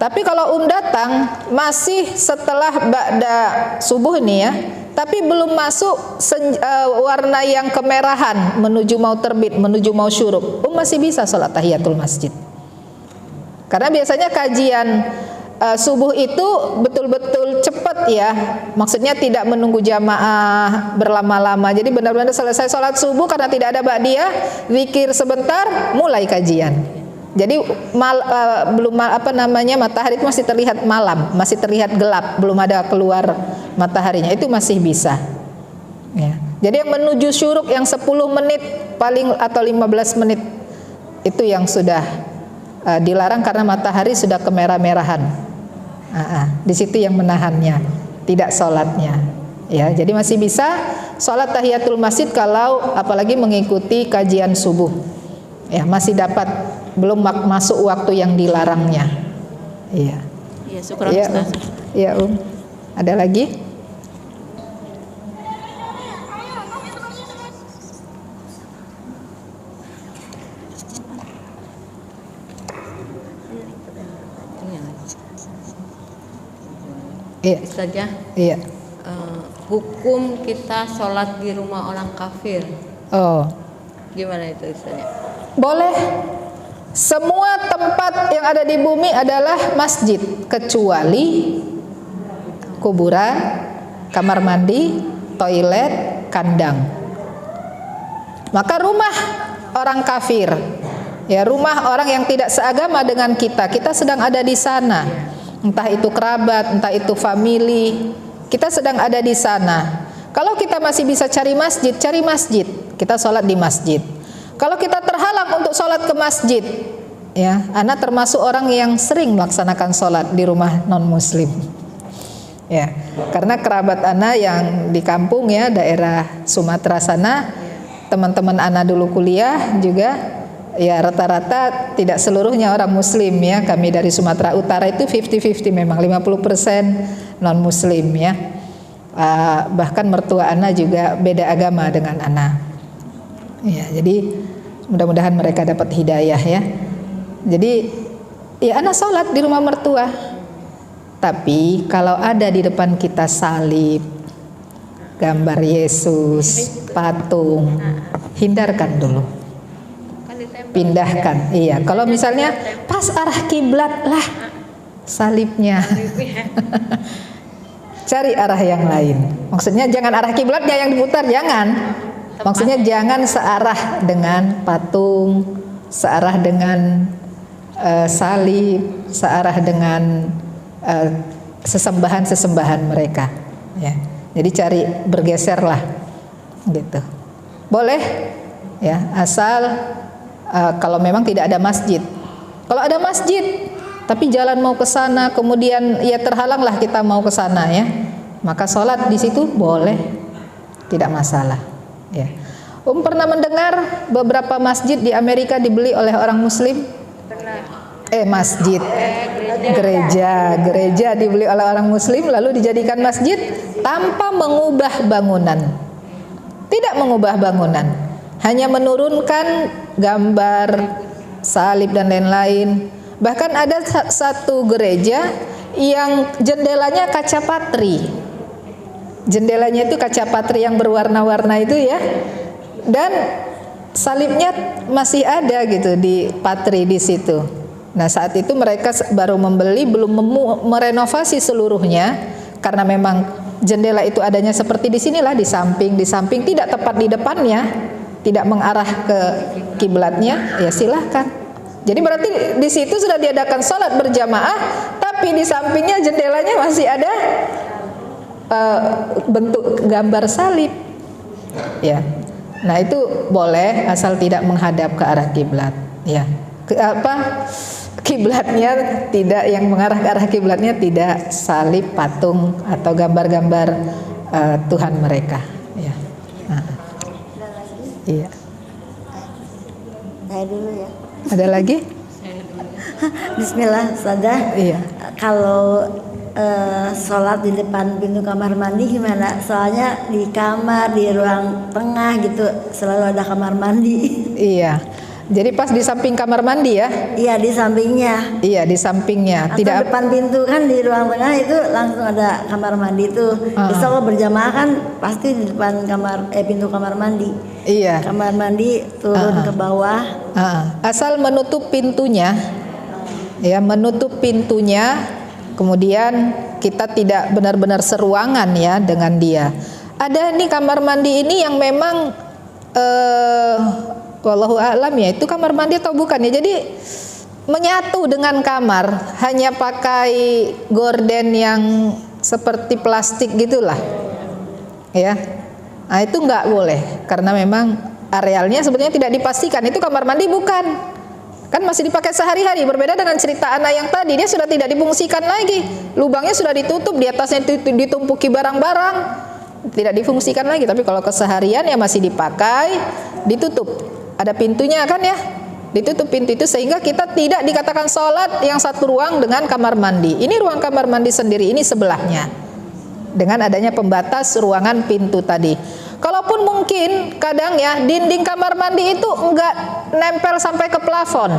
S2: Tapi kalau datang masih setelah ba'da subuh nih ya, tapi belum masuk warna yang kemerahan menuju mau terbit, menuju mau syuruk, masih bisa sholat tahiyatul masjid. Karena biasanya kajian subuh itu betul-betul cepat ya, maksudnya tidak menunggu jamaah berlama-lama. Jadi benar-benar selesai sholat subuh karena tidak ada ba'diyah, zikir sebentar, mulai kajian. Jadi matahari itu masih terlihat malam, masih terlihat gelap, belum ada keluar mataharinya, itu masih bisa. Ya. Jadi yang menuju syuruk yang 10 menit paling atau 15 menit itu yang sudah dilarang karena matahari sudah kemerah-merahan. Di situ yang menahannya, tidak sholatnya. Ya, jadi masih bisa sholat tahiyatul masjid kalau apalagi mengikuti kajian subuh. Ya, masih dapat, belum masuk waktu yang dilarangnya. Iya.
S8: Iya, syukur Ustaz.
S2: Iya, Ada lagi? Iya.
S9: Ustazah,
S2: iya.
S9: Hukum kita sholat di rumah orang kafir.
S2: Oh.
S9: Gimana itu Ustazah?
S2: Boleh. Semua tempat yang ada di bumi adalah masjid kecuali kuburan, kamar mandi, toilet, kandang. Maka rumah orang kafir, ya, rumah orang yang tidak seagama dengan kita sedang ada di sana. Entah itu kerabat, entah itu famili, kita sedang ada di sana. Kalau kita masih bisa cari masjid, kita sholat di masjid. Kalau kita terhalang untuk sholat ke masjid, ya, ana termasuk orang yang sering melaksanakan sholat di rumah non muslim. Ya, karena kerabat ana yang di kampung ya, daerah Sumatera sana, teman-teman ana dulu kuliah juga, ya rata-rata tidak seluruhnya orang muslim ya. Kami dari Sumatera Utara itu 50-50 memang, 50% non muslim ya. Bahkan mertua ana juga beda agama dengan ana. Ya, jadi mudah-mudahan mereka dapat hidayah ya. Jadi ya ana sholat di rumah mertua. Tapi kalau ada di depan kita salib, gambar Yesus, patung, hindarkan dulu. Pindahkan. Iya, kalau misalnya pas arah kiblat lah salibnya. Cari arah yang lain. Maksudnya jangan arah kiblatnya yang diputar, jangan. Maksudnya jangan searah dengan patung, searah dengan salib, searah dengan sesembahan mereka. Ya. Jadi cari bergeserlah, gitu. Boleh, ya, asal kalau memang tidak ada masjid. Kalau ada masjid, tapi jalan mau ke sana, kemudian ya terhalanglah kita mau ke sana ya, maka sholat di situ boleh, tidak masalah. Ya. Pernah mendengar beberapa masjid di Amerika dibeli oleh orang Muslim? Masjid, gereja dibeli oleh orang Muslim lalu dijadikan masjid tanpa mengubah bangunan. Tidak mengubah bangunan, hanya menurunkan gambar salib dan lain-lain. Bahkan ada satu gereja yang jendelanya kaca patri. Jendelanya itu kaca patri yang berwarna-warna itu ya. Dan salibnya masih ada gitu di patri di situ. Nah, saat itu mereka baru membeli, belum merenovasi seluruhnya karena memang jendela itu adanya seperti di sinilah, di samping tidak tepat di depannya, tidak mengarah ke kiblatnya, ya silahkan. Jadi berarti di situ sudah diadakan sholat berjamaah, tapi di sampingnya jendelanya masih ada bentuk gambar salib. Ya, nah itu boleh asal tidak menghadap ke arah kiblat. Ya, kiblatnya tidak, yang mengarah ke arah kiblatnya tidak salib, patung atau gambar-gambar Tuhan mereka. Ya. Iya.
S10: Saya dulu ya.
S2: Ada lagi?
S10: Bismillah, Ustazah.
S2: Iya.
S10: Kalau sholat di depan pintu kamar mandi gimana? Soalnya di kamar, di ruang tengah gitu selalu ada kamar mandi.
S2: Iya. Jadi pas di samping kamar mandi ya?
S10: Iya, di sampingnya.
S2: Iya, di sampingnya.
S10: Atau tidak depan pintu kan, di ruang tengah itu langsung ada kamar mandi tuh. Bisa kalau berjamaah kan pasti di depan pintu kamar mandi.
S2: Iya.
S10: Kamar mandi turun ke bawah.
S2: Asal menutup pintunya. Ya, menutup pintunya. Kemudian kita tidak benar-benar seruangan ya dengan dia. Ada nih kamar mandi ini yang memang wallahu a'lam ya, itu kamar mandi atau bukan ya. Jadi menyatu dengan kamar, hanya pakai gorden yang seperti plastik gitulah. Ya. Nah, itu nggak boleh karena memang arealnya sebenarnya tidak dipastikan itu kamar mandi bukan. Kan masih dipakai sehari-hari, berbeda dengan cerita anak yang tadi, dia sudah tidak difungsikan lagi. Lubangnya sudah ditutup, di atasnya ditumpuki barang-barang. Tidak difungsikan lagi, tapi kalau keseharian ya masih dipakai, ditutup. Ada pintunya kan ya, ditutup pintu itu sehingga kita tidak dikatakan sholat yang satu ruang dengan kamar mandi. Ini ruang kamar mandi sendiri, ini sebelahnya. Dengan adanya pembatas ruangan pintu tadi. Kalaupun mungkin kadang ya dinding kamar mandi itu enggak nempel sampai ke plafon.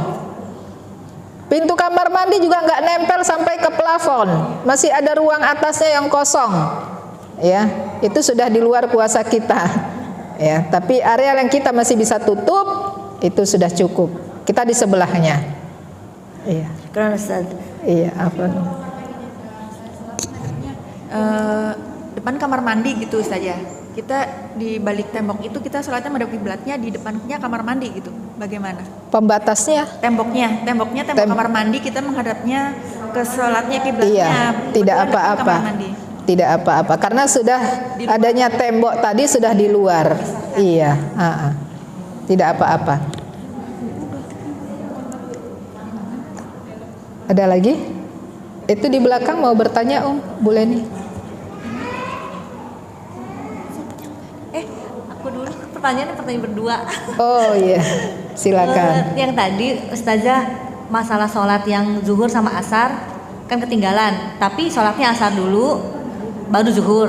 S2: Pintu kamar mandi juga enggak nempel sampai ke plafon. Masih ada ruang atasnya yang kosong. Ya, itu sudah di luar kuasa kita. Ya, tapi area yang kita masih bisa tutup itu sudah cukup. Kita di sebelahnya. Iya.
S10: Keren Ustaz.
S2: Iya, apa?
S11: Depan kamar mandi gitu saja. Kita di balik tembok itu kita sholatnya menghadap kiblatnya, di depannya kamar mandi gitu. Bagaimana?
S2: Pembatasnya?
S11: Tembok kamar mandi kita menghadapnya ke sholatnya kiblatnya.
S2: Iya, tidak apa-apa. Tidak apa-apa karena sudah adanya tembok tadi sudah di luar. Iya, tidak apa-apa. Ada lagi? Itu di belakang mau bertanya Bu Leni.
S12: Aku dulu pertanyaan berdua.
S2: Oh iya, silakan.
S12: Yang tadi Ustazah masalah sholat yang zuhur sama asar kan ketinggalan, tapi sholatnya asar dulu baru zuhur.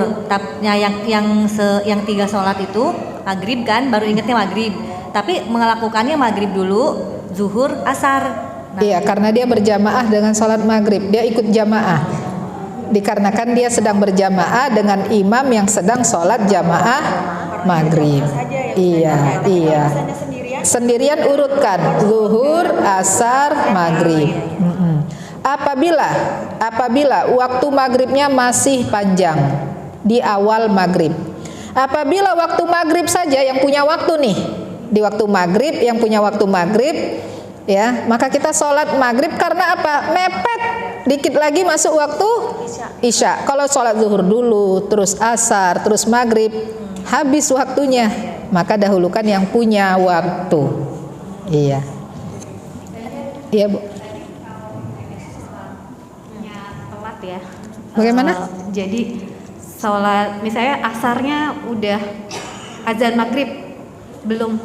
S12: Yang 3 sholat itu maghrib kan, baru ingetnya maghrib, tapi melakukannya maghrib dulu, zuhur, asar.
S2: Iya, karena dia berjamaah dengan sholat maghrib, dia ikut jamaah. Dikarenakan dia sedang berjamaah dengan imam yang sedang sholat jamaah maghrib. Iya. Sendirian urutkan zuhur, asar, maghrib. Apabila waktu maghribnya masih panjang di awal maghrib. Apabila waktu maghrib saja yang punya waktu nih, di waktu maghrib yang punya waktu maghrib, ya, maka kita sholat maghrib karena apa? Mepet, dikit lagi masuk waktu isya. Kalau sholat zuhur dulu, terus asar, terus maghrib, habis waktunya, maka dahulukan yang punya waktu. Iya, Bu.
S1: Telat ya.
S2: Bagaimana?
S1: Jadi sholat, misalnya asarnya udah azan maghrib belum.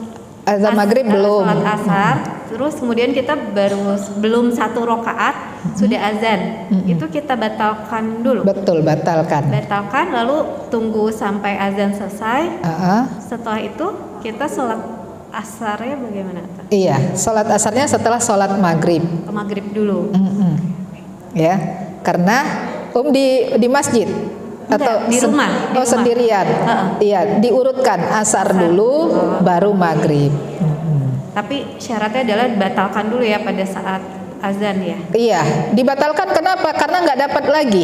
S2: Azan maghrib belum.
S1: Sholat asar, terus kemudian kita belum 1 rakaat sudah azan. Itu kita batalkan dulu.
S2: Betul, batalkan.
S1: Batalkan, lalu tunggu sampai azan selesai. Setelah itu kita sholat asarnya bagaimana?
S2: Iya, sholat asarnya setelah sholat maghrib.
S1: Maghrib dulu.
S2: Ya, karena di masjid. Atau
S1: di rumah.
S2: Sendirian. Iya, diurutkan asar dulu, baru maghrib.
S1: Tapi syaratnya adalah dibatalkan dulu ya pada saat azan ya.
S2: Iya, dibatalkan kenapa? Karena nggak dapat lagi.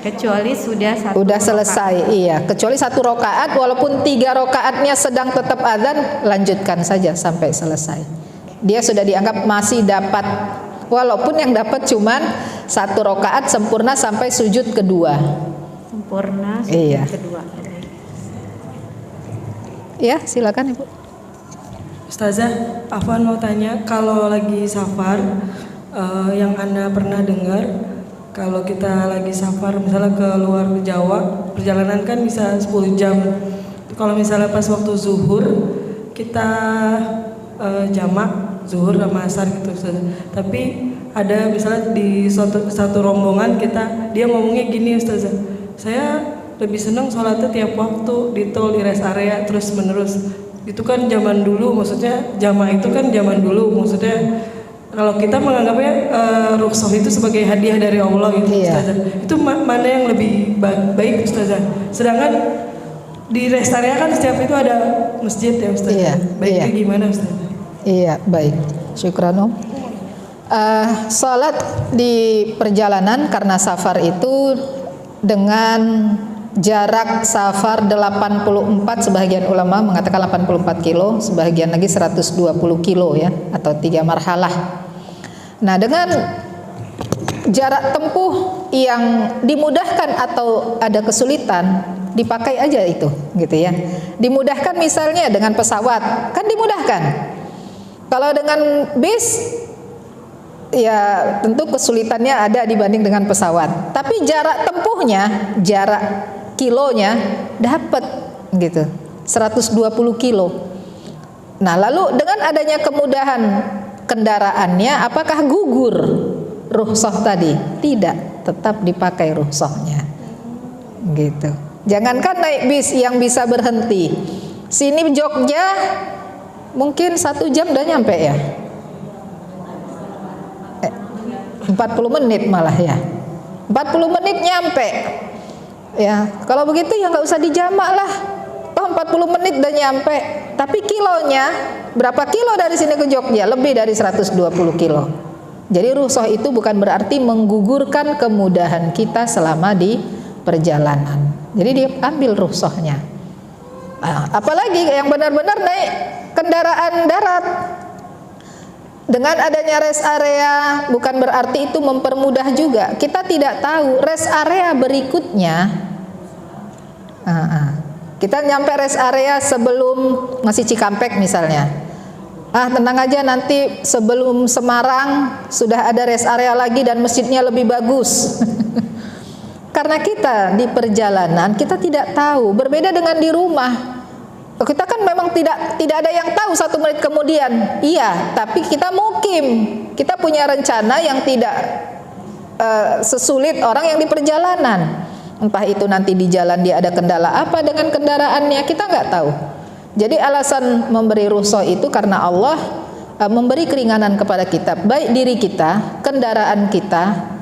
S1: Kecuali sudah
S2: selesai. Rokaat. Iya, kecuali 1 rakaat, walaupun 3 rakaatnya sedang tetap azan, lanjutkan saja sampai selesai. Dia sudah dianggap masih dapat. Walaupun yang dapat cuman 1 rakaat sempurna sampai sujud kedua.
S1: Sempurna sujud kedua.
S2: Ya, silakan Ibu.
S6: Ustazah, Afwan mau tanya, kalau lagi safar, yang Anda pernah dengar, kalau kita lagi safar misalnya ke luar Jawa, perjalanan kan bisa 10 jam. Kalau misalnya pas waktu zuhur, kita jamak zuhur sama asar gitu, Ustazah. Tapi ada misalnya di satu rombongan dia ngomongnya gini, Ustazah, saya lebih senang sholatnya tiap waktu di tol, di rest area terus menerus. Itu kan zaman dulu, maksudnya jamaah itu kan zaman dulu, maksudnya kalau kita menganggapnya rukhsah itu sebagai hadiah dari Allah gitu, Ustazah. Itu mana yang lebih baik, Ustazah? Sedangkan di rest area kan setiap itu ada masjid ya, Ustazah. Baiknya gimana, Ustazah?
S2: Iya, baik. Syukran, salat di perjalanan karena safar itu dengan jarak safar 84, sebagian ulama mengatakan 84 kilo, sebagian lagi 120 kilo ya, atau 3 marhalah. Nah, dengan jarak tempuh yang dimudahkan atau ada kesulitan, dipakai aja itu, gitu ya. Dimudahkan misalnya dengan pesawat, kan dimudahkan. Kalau dengan bis, ya tentu kesulitannya ada dibanding dengan pesawat. Tapi jarak tempuhnya, jarak kilonya dapat gitu, 120 kilo. Nah, lalu dengan adanya kemudahan kendaraannya, apakah gugur rukhsah tadi? Tidak, tetap dipakai rukhsahnya. Gitu. Jangankan naik bis yang bisa berhenti. Sini Jogja mungkin 1 jam udah nyampe ya. 40 menit malah ya. 40 menit nyampe. Ya, kalau begitu ya nggak usah dijamak lah. Toh 40 menit udah nyampe. Tapi kilonya, berapa kilo dari sini ke Jogja? Lebih dari 120 kilo. Jadi rukhsah itu bukan berarti menggugurkan kemudahan kita selama di perjalanan. Jadi diambil rukhsahnya. Nah, apalagi yang benar-benar naik kendaraan darat. Dengan adanya rest area bukan berarti itu mempermudah juga. Kita tidak tahu rest area berikutnya. Kita nyampe rest area sebelum masih Cikampek misalnya. tenang aja, nanti sebelum Semarang sudah ada rest area lagi dan masjidnya lebih bagus. Karena kita di perjalanan kita tidak tahu, berbeda dengan di rumah. Kita kan memang tidak ada yang tahu 1 menit kemudian. Iya, tapi kita mukim. Kita punya rencana yang tidak sesulit orang yang di perjalanan. Entah itu nanti di jalan dia ada kendala apa dengan kendaraannya, kita nggak tahu. Jadi alasan memberi rukhsah itu karena Allah memberi keringanan kepada kita, baik diri kita, kendaraan kita,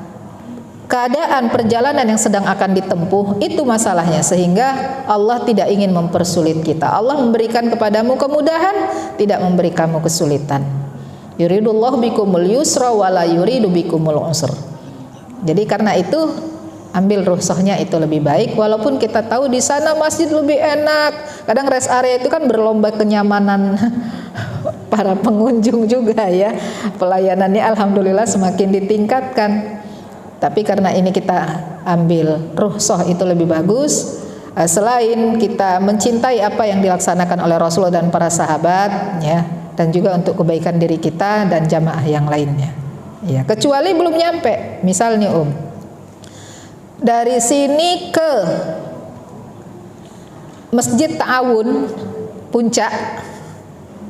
S2: keadaan perjalanan yang sedang akan ditempuh, itu masalahnya, sehingga Allah tidak ingin mempersulit kita. Allah memberikan kepadamu kemudahan, tidak memberi kamu kesulitan. Yuridullahu bikumul yusra wa la yuridu bikumul usr. Jadi karena itu ambil rukhsahnya itu lebih baik, walaupun kita tahu di sana masjid lebih enak. Kadang rest area itu kan berlomba kenyamanan para pengunjung juga ya. Pelayanannya alhamdulillah semakin ditingkatkan. Tapi karena ini kita ambil rukhsah itu lebih bagus. Selain kita mencintai apa yang dilaksanakan oleh Rasulullah dan para sahabat ya, dan juga untuk kebaikan diri kita dan jamaah yang lainnya. Ya, kecuali belum nyampe. Misal nih dari sini ke Masjid Ta'awun Puncak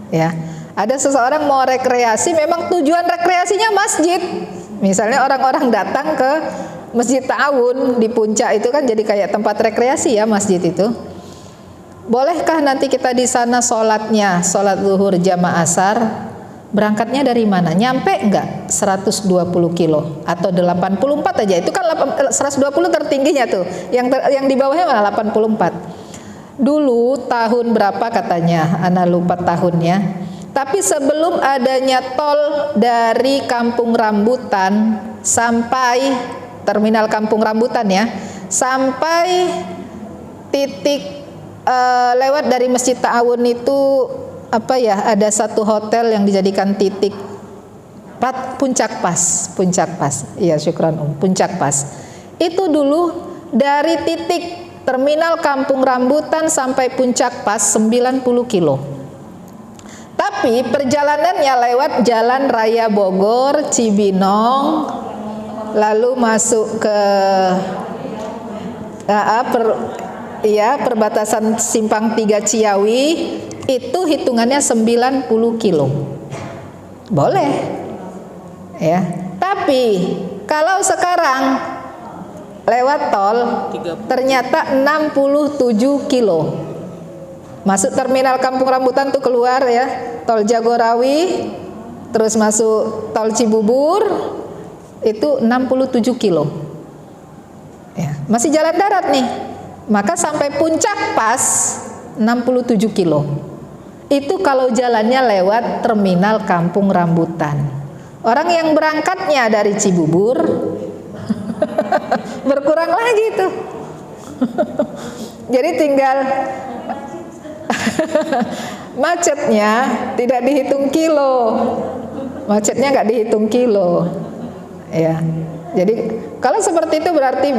S2: ya, ada seseorang mau rekreasi, memang tujuan rekreasinya masjid. Misalnya orang-orang datang ke Masjid Ta'awun di Puncak, itu kan jadi kayak tempat rekreasi ya masjid itu. Bolehkah nanti kita di sana sholatnya, sholat zuhur jamaah asar? Berangkatnya dari mana? Nyampe enggak 120 kilo atau 84 aja? Itu kan 120 tertingginya tuh. Yang di bawahnya mana? 84. Dulu tahun berapa katanya? Ana lupa tahunnya. Tapi sebelum adanya tol dari Kampung Rambutan sampai terminal Kampung Rambutan ya, sampai titik lewat dari Masjid Ta'awun itu apa ya, ada satu hotel yang dijadikan titik puncak pas, iya syukran puncak pas. Itu dulu dari titik terminal Kampung Rambutan sampai puncak pas 90 kilo. Tapi perjalanannya lewat Jalan Raya Bogor, Cibinong, lalu masuk ke perbatasan Simpang 3 Ciawi. Itu hitungannya 90 kilo. Boleh ya. Tapi kalau sekarang lewat tol ternyata 67 kilo. Masuk terminal Kampung Rambutan tuh keluar ya, tol Jagorawi, terus masuk tol Cibubur, itu 67 kilo ya. Masih jalan darat nih. Maka sampai puncak pas 67 kilo. Itu kalau jalannya lewat terminal Kampung Rambutan. Orang yang berangkatnya dari Cibubur berkurang lagi tuh. Jadi tinggal macetnya tidak dihitung kilo. Macetnya nggak dihitung kilo. Ya. Jadi kalau seperti itu berarti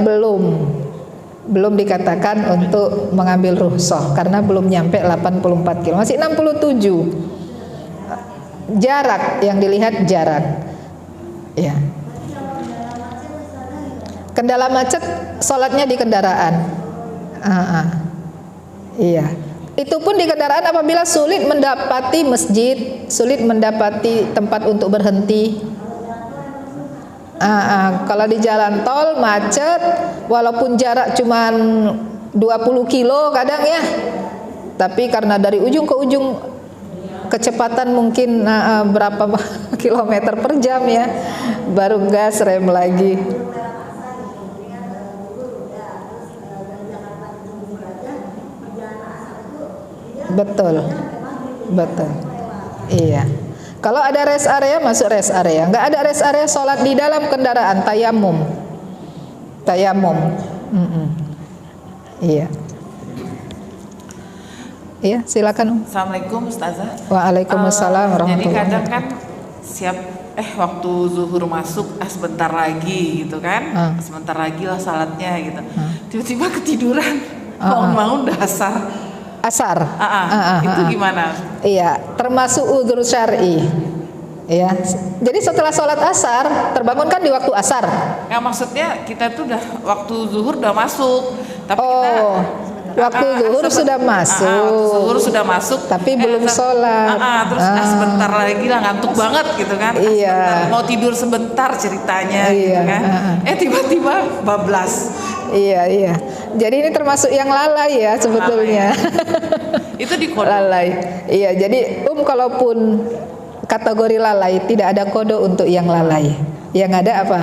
S2: belum dikatakan untuk mengambil rukhsah karena belum nyampe 84 kilo, masih 67. Jarak yang dilihat jarak. Ya. Kendala macet, sholatnya di kendaraan. Iya. Itu pun di kendaraan apabila sulit mendapati masjid, sulit mendapati tempat untuk berhenti. Kalau di jalan tol macet, walaupun jarak cuman 20 kilo kadang ya, tapi karena dari ujung ke ujung kecepatan mungkin berapa kilometer per jam ya, baru gas rem lagi. Betul, iya. Kalau ada rest area, masuk rest area. Nggak ada rest area, sholat di dalam kendaraan, tayamum. Iya. Iya, silakan.
S3: Assalamualaikum Ustazah.
S2: Waalaikumsalam warahmatullahi
S3: Jadi kadang kan waktu zuhur masuk, sebentar lagi gitu kan, sebentar lagi lah salatnya gitu. Tiba-tiba ketiduran, bangun-bangun udah asar.
S2: asar.
S3: Itu gimana?
S2: Iya, termasuk udzur syar'i. Ya, jadi setelah sholat asar terbangun kan di waktu asar.
S3: Nggak, maksudnya kita tuh udah waktu zuhur udah masuk, tapi
S2: waktu zuhur sudah masuk.
S3: Waktu zuhur sudah masuk,
S2: tapi belum sholat.
S3: Terus sebentar lagi lah, ngantuk banget gitu kan.
S2: Iya.
S3: Mau tidur sebentar ceritanya, gitu kan. Tiba-tiba bablas.
S2: Iya. Jadi ini termasuk yang lalai ya sebetulnya.
S3: Itu di kode.
S2: Lalai. Iya, jadi kalaupun kategori lalai, tidak ada kode untuk yang lalai. Yang ada apa?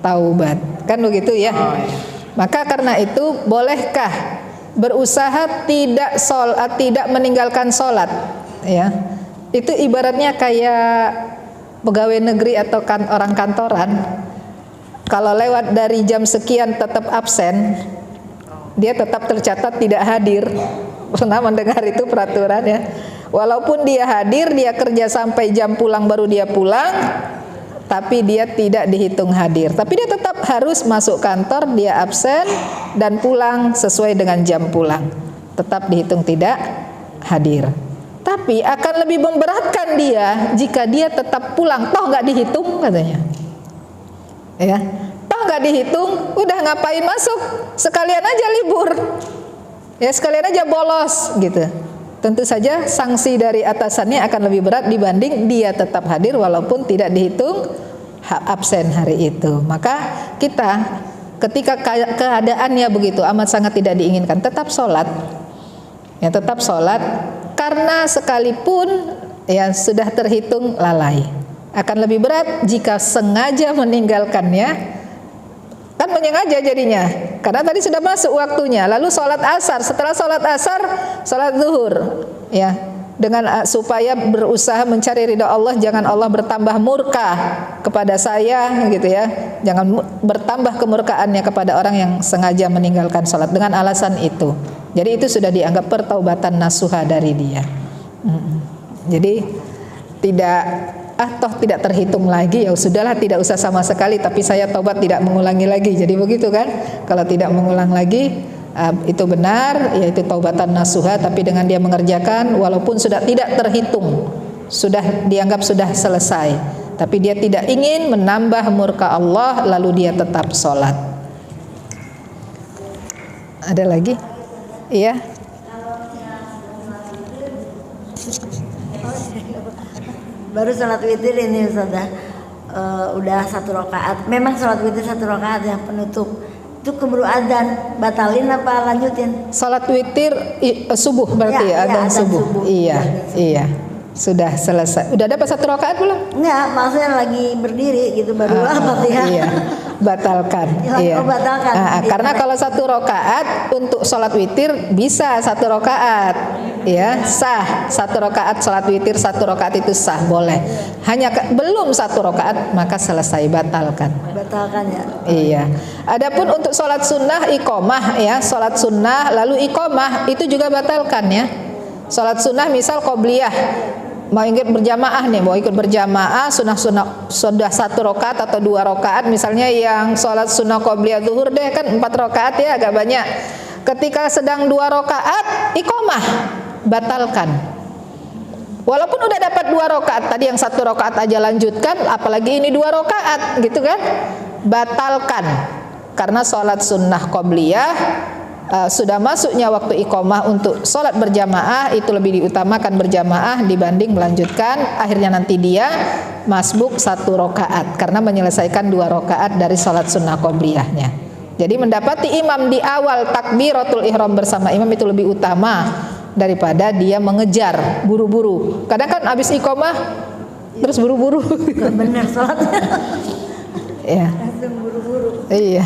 S2: Taubat. Kan begitu ya? Maka karena itu, bolehkah berusaha tidak meninggalkan sholat? Ya. Itu ibaratnya kayak pegawai negeri atau orang kantoran. Kalau lewat dari jam sekian tetap absen, dia tetap tercatat tidak hadir. Pernah mendengar itu peraturan ya? Walaupun dia hadir, dia kerja sampai jam pulang baru dia pulang, tapi dia tidak dihitung hadir. Tapi dia tetap harus masuk kantor, dia absen dan pulang sesuai dengan jam pulang. Tetap dihitung tidak hadir. Tapi akan lebih memberatkan dia jika dia tetap pulang, toh nggak dihitung katanya. Ya, toh nggak dihitung, udah ngapain masuk? Sekalian aja libur. Ya, sekalian aja bolos gitu. Tentu saja sanksi dari atasannya akan lebih berat dibanding dia tetap hadir walaupun tidak dihitung absen hari itu. Maka kita ketika keadaannya begitu amat sangat tidak diinginkan, tetap sholat. Ya, tetap sholat karena sekalipun ya sudah terhitung lalai. Akan lebih berat jika sengaja meninggalkannya. Kan menyengaja jadinya, karena tadi sudah masuk waktunya. Lalu sholat asar, setelah sholat asar, sholat zuhur, ya, dengan supaya berusaha mencari ridha Allah, jangan Allah bertambah murka kepada saya, gitu ya. Jangan bertambah kemurkaannya kepada orang yang sengaja meninggalkan sholat dengan alasan itu. Jadi itu sudah dianggap pertaubatan nasuha dari dia. Jadi toh tidak terhitung lagi, ya sudahlah, tidak usah sama sekali, tapi saya taubat tidak mengulangi lagi. Jadi begitu kan? Kalau tidak mengulang lagi, itu benar, yaitu taubatan nasuha, tapi dengan dia mengerjakan walaupun sudah tidak terhitung, sudah dianggap sudah selesai, tapi dia tidak ingin menambah murka Allah, lalu dia tetap sholat. Ada lagi? Iya.
S10: Baru sholat witir ini Ustazah, udah 1 rakaat. Memang sholat witir 1 rakaat yang penutup. Itu keburu adzan, batalin apa lanjutin?
S2: Sholat witir subuh berarti ya, adzan subuh. Iya. Sudah selesai. Udah dapat 1 rakaat belum?
S10: Enggak, maksudnya lagi berdiri gitu baru Fatihah.
S2: Iya. Batalkan. Iya.
S10: Batalkan.
S2: Karena kalau 1 rakaat untuk sholat witir bisa 1 rakaat. Ya, sah 1 rakaat sholat witir, 1 rakaat itu sah, boleh. Hanya belum 1 rakaat maka selesai, batalkan.
S10: Batalkan ya.
S2: Iya. Adapun untuk sholat sunnah iqomah ya, sholat sunnah lalu iqomah itu juga batalkan ya. Sholat sunnah misal qobliyah, mau ikut berjamaah nih, mau ikut berjamaah sudah 1 rakaat atau 2 rakaat, misalnya yang sholat sunnah qobliyah zuhur deh kan 4 rakaat ya, agak banyak. Ketika sedang 2 rakaat iqomah, batalkan. Walaupun udah dapat 2 rakaat, tadi yang 1 rakaat aja lanjutkan, apalagi ini 2 rakaat gitu kan, batalkan. Karena sholat sunnah qobliyah sudah masuknya waktu iqomah untuk sholat berjamaah, itu lebih diutamakan berjamaah dibanding melanjutkan. Akhirnya nanti dia masbuk 1 rakaat karena menyelesaikan 2 rakaat dari sholat sunnah qobliyahnya. Jadi mendapati imam di awal takbiratul ihram bersama imam itu lebih utama daripada dia mengejar buru-buru. Kadang kan habis iqomah terus buru-buru.
S10: Benar sholatnya.
S2: Ya.
S10: Langsung buru-buru.
S2: Iya.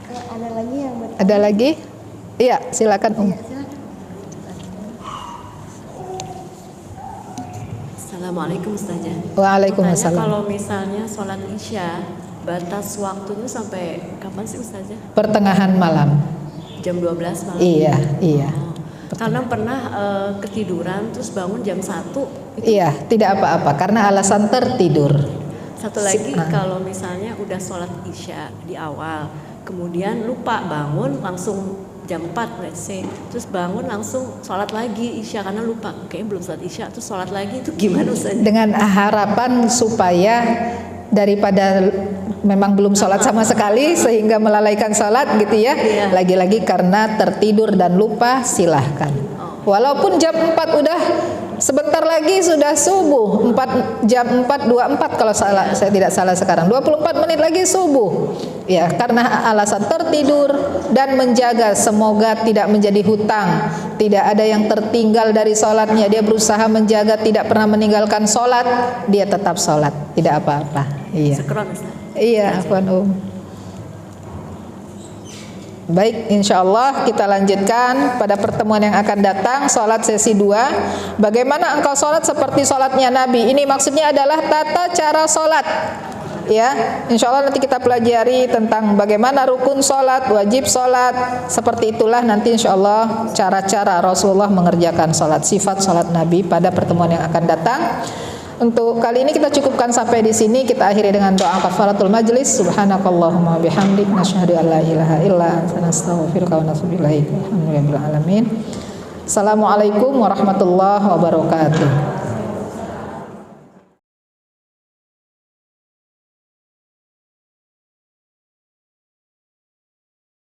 S10: Ada lagi yang
S2: Ada lagi? Iya, silakan.
S13: Assalamualaikum Ustazah.
S2: Waalaikumsalam.
S13: Kalau misalnya sholat isya, batas waktunya sampai kapan sih Ustazah?
S2: Pertengahan malam.
S13: Jam 12 malam?
S2: Iya.
S13: Karena pernah ketiduran terus bangun jam 1.
S2: Iya, tidak apa-apa karena alasan tertidur.
S13: Satu lagi, kalau misalnya udah sholat isya di awal, kemudian lupa bangun langsung jam 4 let's say, terus bangun langsung sholat lagi isya karena lupa kayaknya belum sholat isya, terus sholat lagi, itu gimana Ustaz?
S2: Dengan harapan supaya daripada memang belum sholat sama sekali sehingga melalaikan sholat gitu ya, lagi-lagi karena tertidur dan lupa, silahkan. Walaupun jam 4 udah sebentar lagi sudah subuh, jam 4.24 kalau saya tidak salah sekarang, 24 menit lagi subuh. Ya, karena alasan tertidur dan menjaga semoga tidak menjadi hutang, tidak ada yang tertinggal dari sholatnya, dia berusaha menjaga tidak pernah meninggalkan sholat, dia tetap sholat, tidak apa-apa. Iya. Iya, afwan. Baik, insya Allah kita lanjutkan pada pertemuan yang akan datang, sholat sesi 2. Bagaimana engkau sholat seperti sholatnya Nabi? Ini maksudnya adalah tata cara sholat. Ya, insya Allah nanti kita pelajari tentang bagaimana rukun sholat, wajib sholat. Seperti itulah nanti insya Allah cara-cara Rasulullah mengerjakan sholat, sifat sholat Nabi pada pertemuan yang akan datang. Untuk kali ini kita cukupkan sampai di sini. Kita akhiri dengan doa kafaratul majlis. Subhanakallahumma bihamdik nasyhadu an la ilaha illa anta nastaghfiruka wa natubu ilaik. Alhamdulillahirabbil alamin. Assalamualaikum warahmatullahi wabarakatuh.